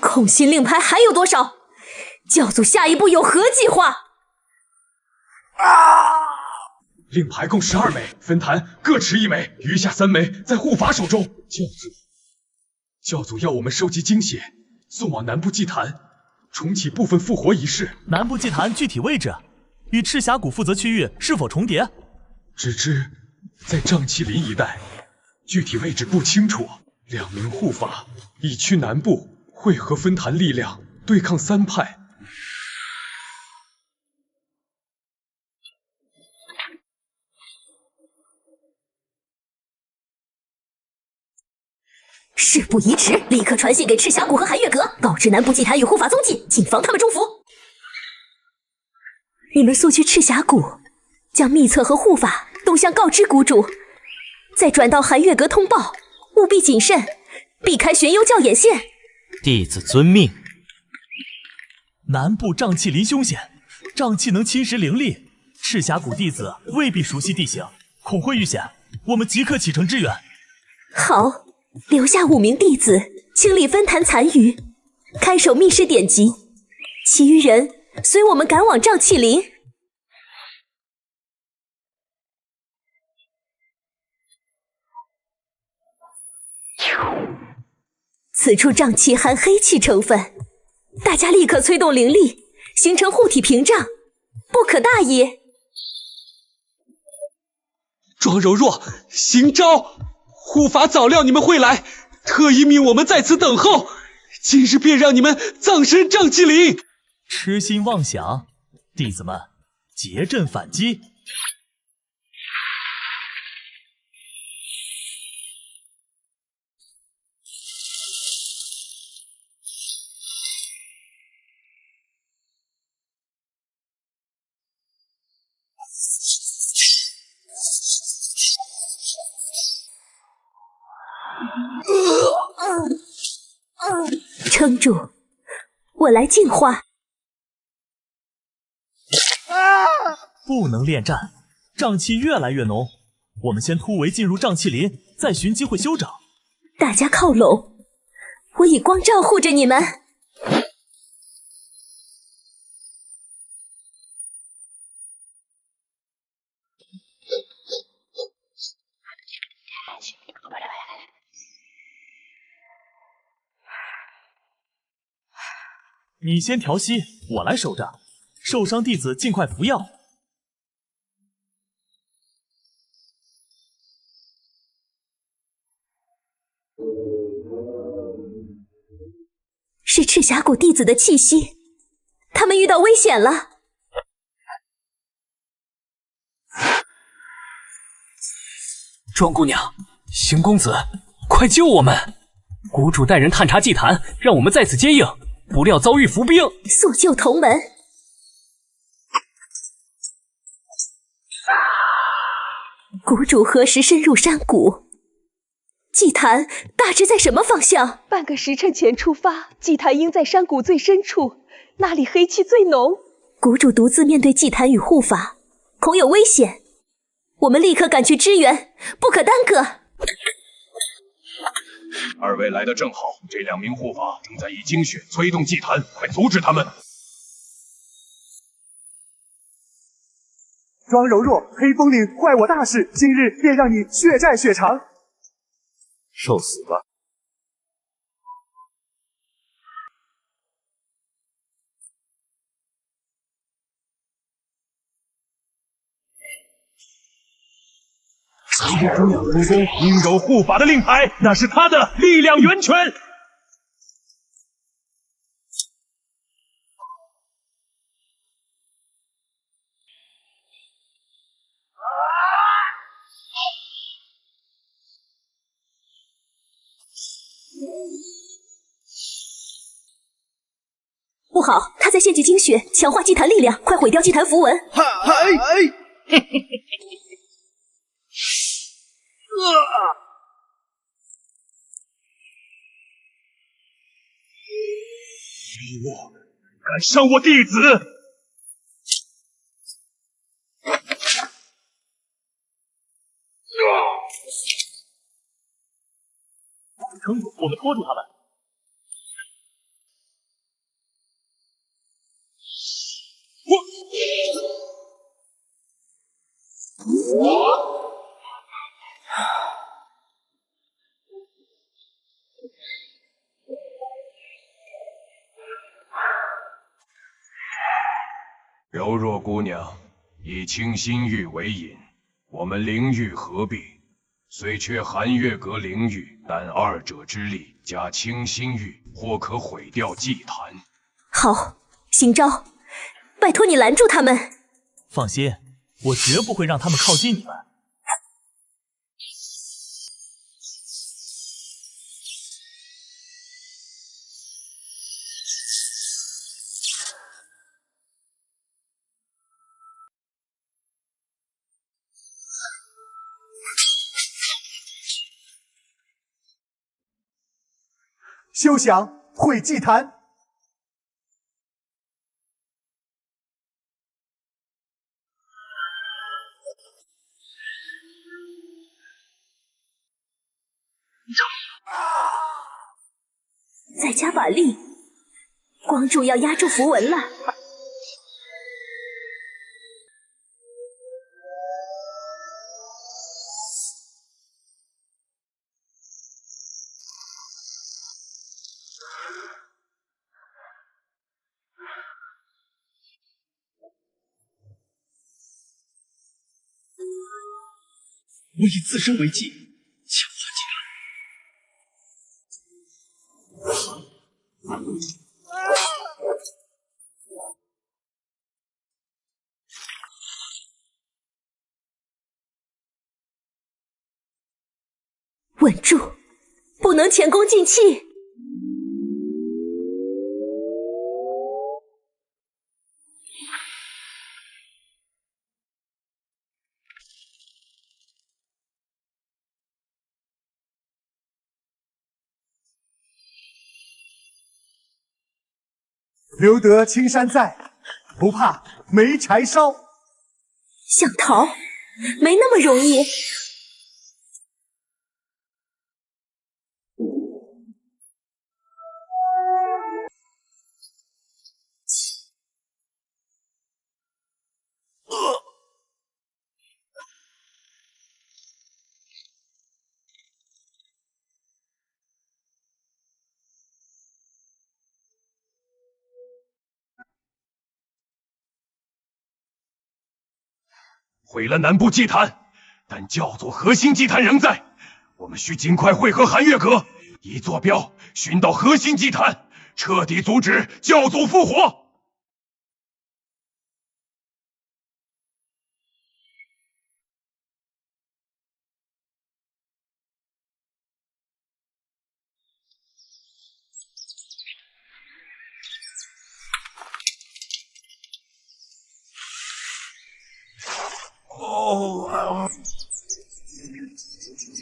控心令牌还有多少？教主下一步有何计划？令牌共12枚，分坛各持1枚，余下3枚在护法手中。教主要我们收集精血，送往南部祭坛，重启部分复活仪式。南部祭坛具体位置与赤峡谷负责区域是否重叠？只知在瘴气林一带，具体位置不清楚。2名护法已去南部汇合分坛力量，对抗3派。事不宜迟，立刻传信给赤峡谷和寒月阁，告知南部祭坛与护法踪迹，谨防他们中伏。你们速去赤峡谷，将秘册和护法动向告知谷主，再转到寒月阁通报，务必谨慎，避开玄幽教眼线。弟子遵命。南部瘴气林凶险，瘴气能侵蚀灵力，赤峡谷弟子未必熟悉地形，恐会遇险。我们即刻启程支援。好，留下5名弟子清理分坛残余，看守密室典籍，其余人随我们赶往瘴气林。此处瘴气含黑气成分，大家立刻催动灵力，形成护体屏障，不可大意。庄柔弱，邢昭，护法早料你们会来，特意命我们在此等候，今日便让你们葬身瘴气林。痴心妄想，弟子们结阵反击。撑住，我来净化。不能恋战，瘴气越来越浓。我们先突围进入瘴气林，再寻机会休整。大家靠拢，我以光照护着你们。你先调息，我来守着。受伤弟子尽快服药。是赤峡谷弟子的气息，他们遇到危险了。庄姑娘，邢公子，快救我们！谷主带人探查祭坛，让我们在此接应，不料遭遇伏兵。速救同门！谷主何时深入山谷？祭坛大致在什么方向？半个时辰前出发，祭坛应在山谷最深处，那里黑气最浓。谷主独自面对祭坛与护法，恐有危险。我们立刻赶去支援，不可耽搁。二位来得正好，这2名护法正在以精血催动祭坛，快阻止他们！庄柔弱，黑风岭坏我大事，今日便让你血债血偿。受死吧！昨日中央主公应有护法的令牌，那是他的力量源泉。不好，他在献祭精血，强化祭坛力量，快毁掉祭坛符文！我敢伤我弟子！撑住，我们拖住他们。柔弱姑娘，以清心玉为引，我们灵玉合璧，虽缺寒月阁灵玉，但二者之力加清心玉，或可毁掉祭坛。好，行招，拜托你拦住他们。放心，我绝不会让他们靠近你们。休想毁祭坛！再加把力，光柱要压住符文了。我以自身为祭，强化祭坛。稳住，不能前功尽弃。留得青山在，不怕没柴烧。想逃，没那么容易。毁了南部祭坛，但教主核心祭坛仍在。我们需尽快会合寒月阁，以坐标寻到核心祭坛，彻底阻止教主复活。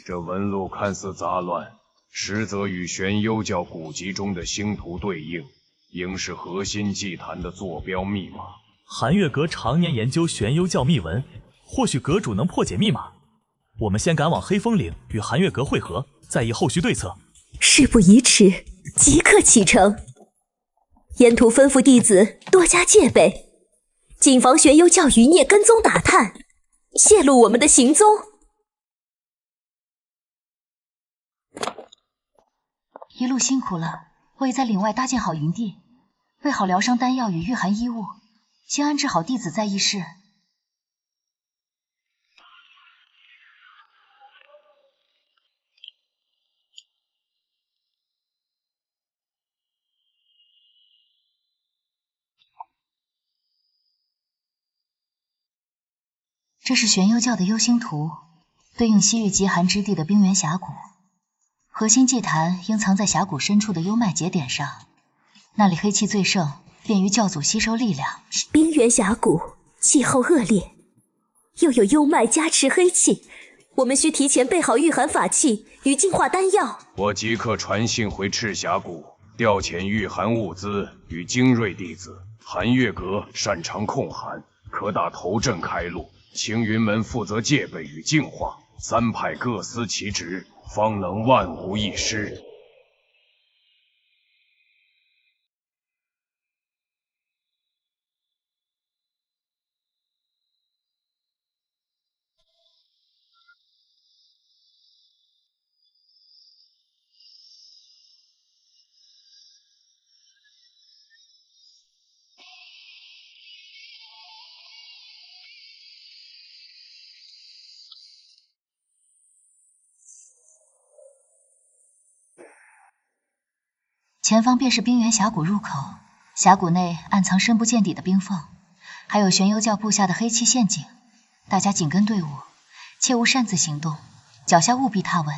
这纹路看似杂乱，实则与玄幽教古籍中的星图对应，应是核心祭坛的坐标密码。韩月阁常年研究玄幽教秘文，或许阁主能破解密码。我们先赶往黑风岭与韩月阁会合，再议后续对策。事不宜迟，即刻启程。沿途吩咐弟子多加戒备，谨防玄幽教余孽跟踪打探，泄露我们的行踪。一路辛苦了，我已在岭外搭建好营地，备好疗伤丹药与御寒衣物，先安置好弟子在议室。这是玄幽教的幽星图，对应西域极寒之地的冰原峡谷。核心祭坛应藏在峡谷深处的幽脉节点上，那里黑气最盛，便于教祖吸收力量。冰原峡谷气候恶劣，又有幽脉加持黑气，我们需提前备好御寒法器与净化丹药。我即刻传信回赤峡谷，调遣御寒物资与精锐弟子。寒月阁擅长控寒，可打头阵开路。青云门负责戒备与净化，三派各司其职，方能万无一失。前方便是冰原峡谷入口，峡谷内暗藏深不见底的冰缝，还有玄幽教布下的黑气陷阱。大家紧跟队伍，切勿擅自行动，脚下务必踏稳。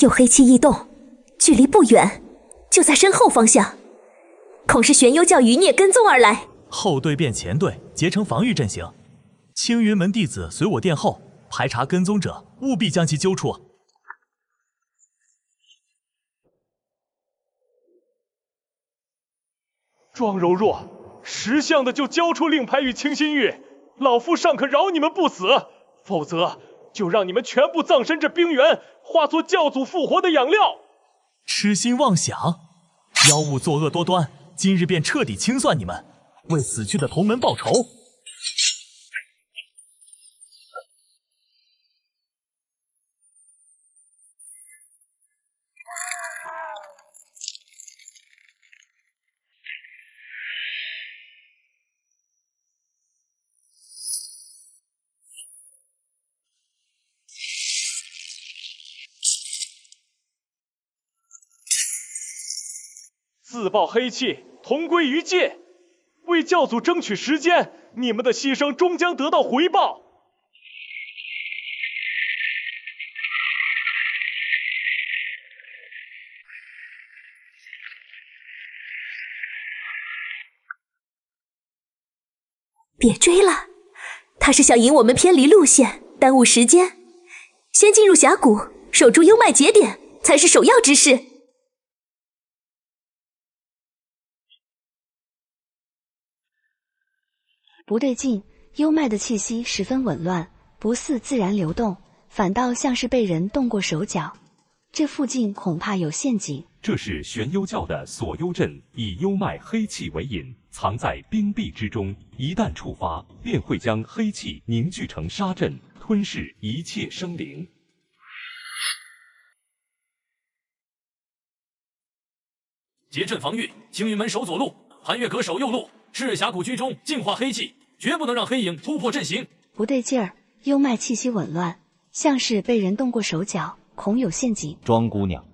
有黑气异动，距离不远，就在身后方向，恐是玄幽教余孽跟踪而来。后队变前队，结成防御阵型。青云门弟子随我殿后，排查跟踪者，务必将其揪出。庄柔若，识相的就交出令牌与清心玉，老夫尚可饶你们不死，否则就让你们全部葬身这冰原，化作教祖复活的养料。痴心妄想，妖物作恶多端，今日便彻底清算你们，为死去的同门报仇。自爆黑气，同归于尽。为教祖争取时间，你们的牺牲终将得到回报。别追了，他是想引我们偏离路线，耽误时间。先进入峡谷，守住幽脉节点，才是首要之事。不对劲，幽脉的气息十分紊乱，不似自然流动，反倒像是被人动过手脚。这附近恐怕有陷阱。这是玄幽教的锁幽阵，以幽脉黑气为引，藏在冰壁之中，一旦触发，便会将黑气凝聚成沙阵，吞噬一切生灵。结阵防御，青云门守左路，寒月阁守右路。赤峡谷居中，净化黑气，绝不能让黑影突破阵型。不对劲儿，幽脉气息紊乱，像是被人动过手脚，恐有陷阱。庄姑娘，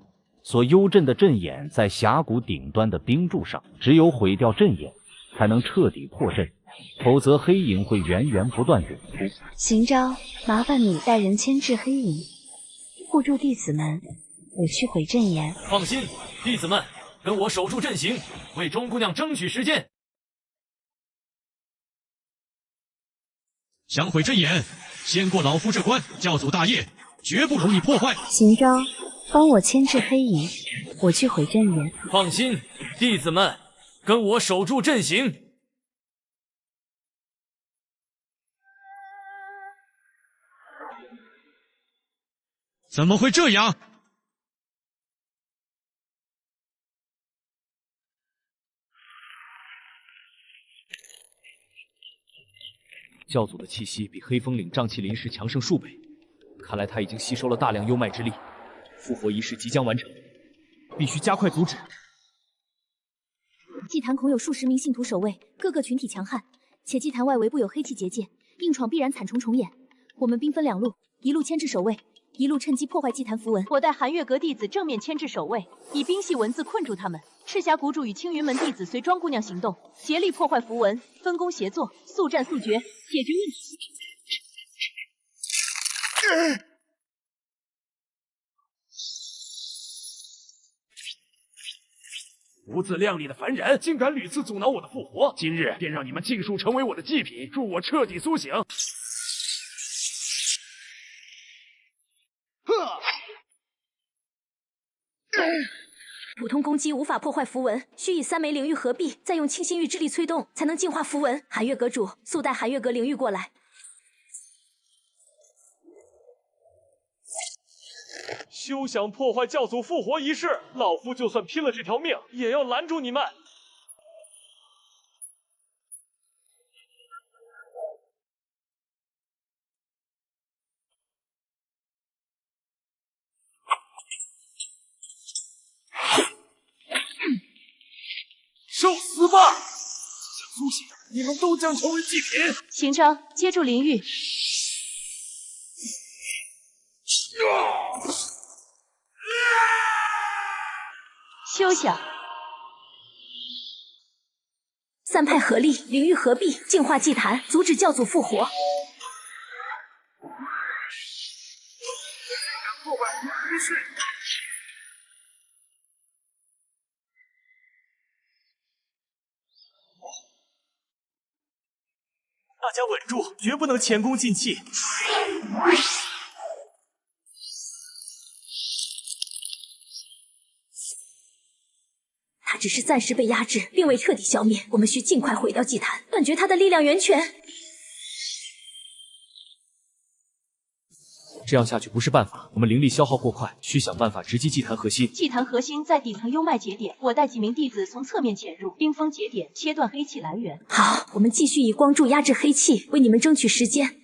所幽阵的阵眼在峡谷顶端的冰柱上，只有毁掉阵眼，才能彻底破阵，否则黑影会源源不断涌出。行招，麻烦你带人牵制黑影，护住弟子们。我去毁阵眼。放心，弟子们，跟我守住阵型，为钟姑娘争取时间。想毁阵眼，先过老夫这关，教祖大业，绝不容你破坏。行招，帮我牵制黑影，我去回阵营。放心，弟子们，跟我守住阵型。怎么会这样？教主的气息比黑风岭瘴气林时强盛数倍，看来他已经吸收了大量幽脉之力。复活仪式即将完成，必须加快阻止。祭坛恐有数十名信徒守卫，各个群体强悍，且祭坛外围布有黑气结界，硬闯必然惨重重演。我们兵分两路，一路牵制守卫，一路趁机破坏祭坛符文。我带寒月阁弟子正面牵制守卫，以冰系文字困住他们。赤霞谷主与青云门弟子随庄姑娘行动，协力破坏符文，分工协作，速战速决，解决问题。不自量力的凡人，竟敢屡次阻挠我的复活！今日便让你们尽数成为我的祭品，助我彻底苏醒！普通攻击无法破坏符文，需以3枚灵玉合璧，再用清心玉之力催动，才能净化符文。寒月阁主，速带寒月阁灵玉过来。休想破坏教祖复活仪式！老夫就算拼了这条命，也要拦住你们！受死吧！想苏醒，你们都将成为祭品。行章，接住灵玉。休想！三派合力，灵玉合璧，净化祭坛，阻止教祖复活。破坏仪式。大家稳住，绝不能前功尽弃。他只是暂时被压制，并未彻底消灭。我们需尽快毁掉祭坛，断绝他的力量源泉。这样下去不是办法，我们灵力消耗过快，需想办法直击祭坛核心。祭坛核心在底层幽脉节点，我带几名弟子从侧面潜入，冰封节点，切断黑气来源。好，我们继续以光柱压制黑气，为你们争取时间。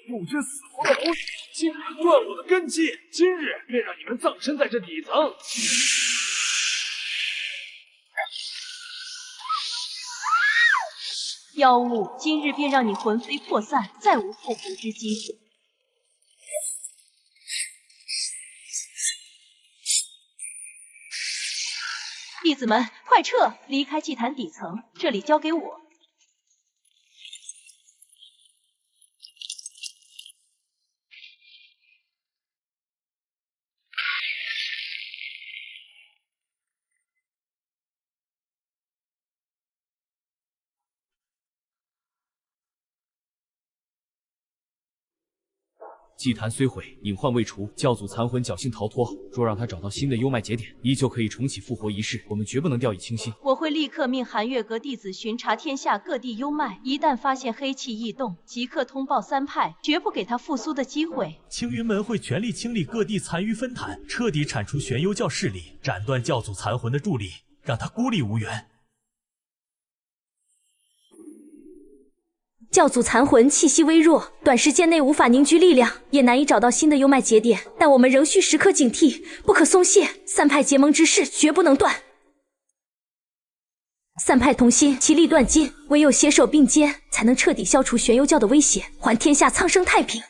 不知死活的蝼蚁，竟敢断我的根基！今日便让你们葬身在这底层！妖物，今日便让你魂飞魄散，再无复活之机！弟子们，快撤！离开祭坛底层，这里交给我。祭坛虽毁，隐患未除，教祖残魂侥幸逃脱。若让他找到新的幽脉节点，依旧可以重启复活仪式。我们绝不能掉以轻心。我会立刻命寒月阁弟子巡查天下各地幽脉，一旦发现黑气异动，即刻通报三派，绝不给他复苏的机会。青云门会全力清理各地残余分坛，彻底铲除玄幽教势力，斩断教祖残魂的助力，让他孤立无援。教祖残魂气息微弱，短时间内无法凝聚力量，也难以找到新的幽脉节点。但我们仍需时刻警惕，不可松懈。三派结盟之势绝不能断。三派同心，其利断金，唯有携手并肩，才能彻底消除玄幽教的威胁，还天下苍生太平。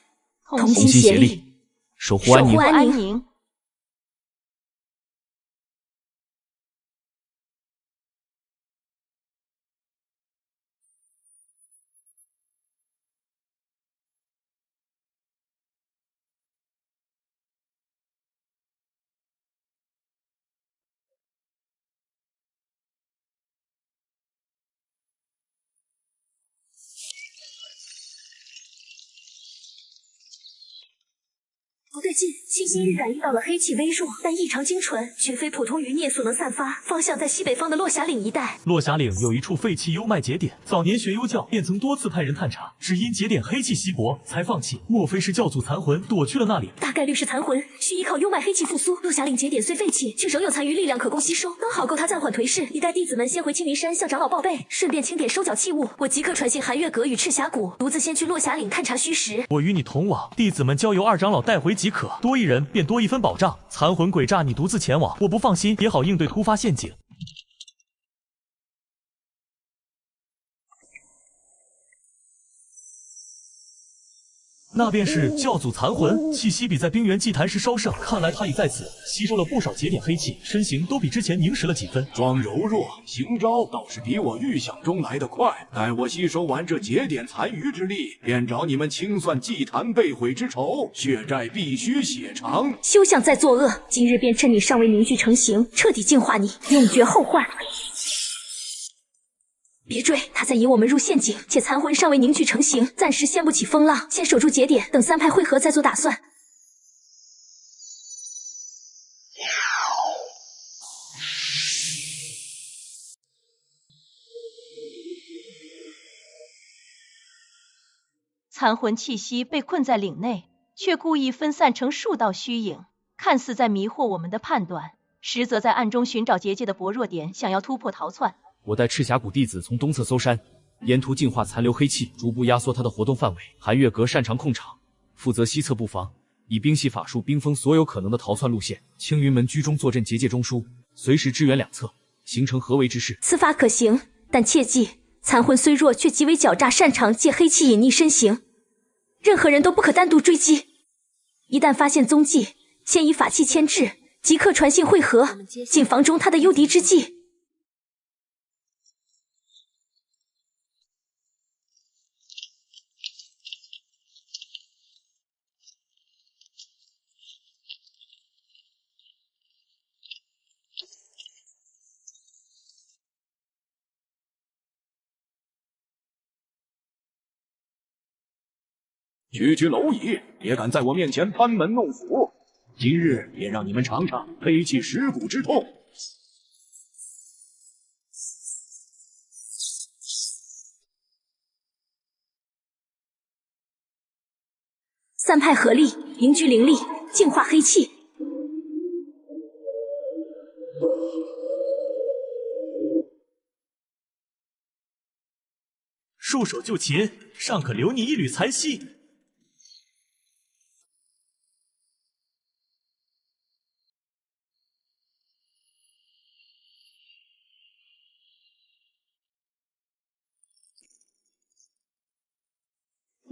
同心协力，守护安宁。不对劲，清新预感应到了黑气微弱，但异常精纯，绝非普通余孽所能散发。方向在西北方的落霞岭一带。落霞岭有一处废弃幽脉节点，早年玄幽教便曾多次派人探查，只因节点黑气稀薄，才放弃。莫非是教祖残魂躲去了那里？大概率是残魂，需依靠幽脉黑气复苏。落霞岭节点虽废弃，却仍有残余力量可供吸收，刚好够他暂缓颓势。一待弟子们先回青云山向长老报备，顺便清点收缴器物。我即刻传信寒月阁与赤峡谷，独自先去落霞岭探查虚实。我与你同往，弟子们交由二长老带回即可，多一人便多一分保障。残魂诡诈，你独自前往，我不放心，也好应对突发陷阱。那便是教祖残魂，气息比在冰原祭坛时稍盛，看来他已在此吸收了不少节点黑气，身形都比之前凝实了几分。装柔弱，行招倒是比我预想中来得快。待我吸收完这节点残余之力，便找你们清算祭坛被毁之仇，血债必须血偿。休想再作恶！今日便趁你尚未凝聚成形，彻底净化你，永绝后患。别追，他在引我们入陷阱，且残魂尚未凝聚成形，暂时掀不起风浪，先守住节点，等三派会合再做打算。残魂气息被困在岭内，却故意分散成数道虚影，看似在迷惑我们的判断，实则在暗中寻找结界的薄弱点，想要突破逃窜。我带赤峡谷弟子从东侧搜山，沿途净化残留黑气，逐步压缩它的活动范围。寒月阁擅长控场，负责西侧布防，以冰系法术冰封所有可能的逃窜路线。青云门居中坐镇结界中枢，随时支援两侧，形成合围之势。此法可行，但切记，残魂虽弱，却极为狡诈，擅长借黑气隐匿身形，任何人都不可单独追击。一旦发现踪迹，先以法器牵制，即刻传信会合，谨防中他的诱敌之计。区区蝼蚁也敢在我面前班门弄斧，今日便让你们尝尝黑气蚀骨之痛。三派合力，凝聚灵力，净化黑气。束手就擒，尚可留你一缕残息。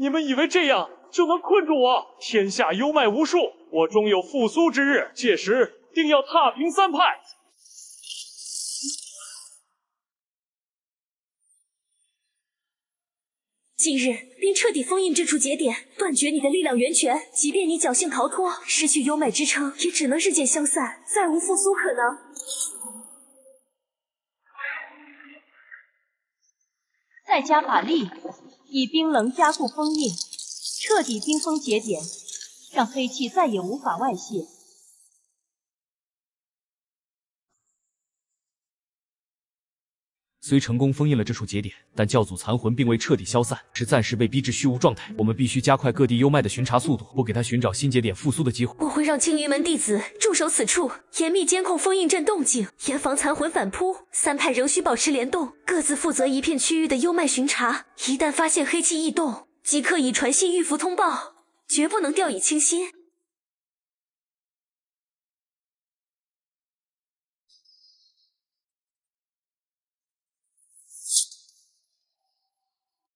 你们以为这样就能困住我？天下幽脉无数，我终有复苏之日，届时定要踏平三派。今日便彻底封印这处节点，断绝你的力量源泉。即便你侥幸逃脱，失去幽脉支撑，也只能日渐消散，再无复苏可能。再加法力，以冰冷加固封印，彻底冰封节点，让黑气再也无法外泄。虽成功封印了这处节点，但教祖残魂并未彻底消散，是暂时被逼至虚无状态。我们必须加快各地幽脉的巡查速度，不给他寻找新节点复苏的机会。我会让青云门弟子驻守此处，严密监控封印阵动静，严防残魂反扑。三派仍需保持联动，各自负责一片区域的幽脉巡查。一旦发现黑气异动，即刻以传信预符通报，绝不能掉以轻心。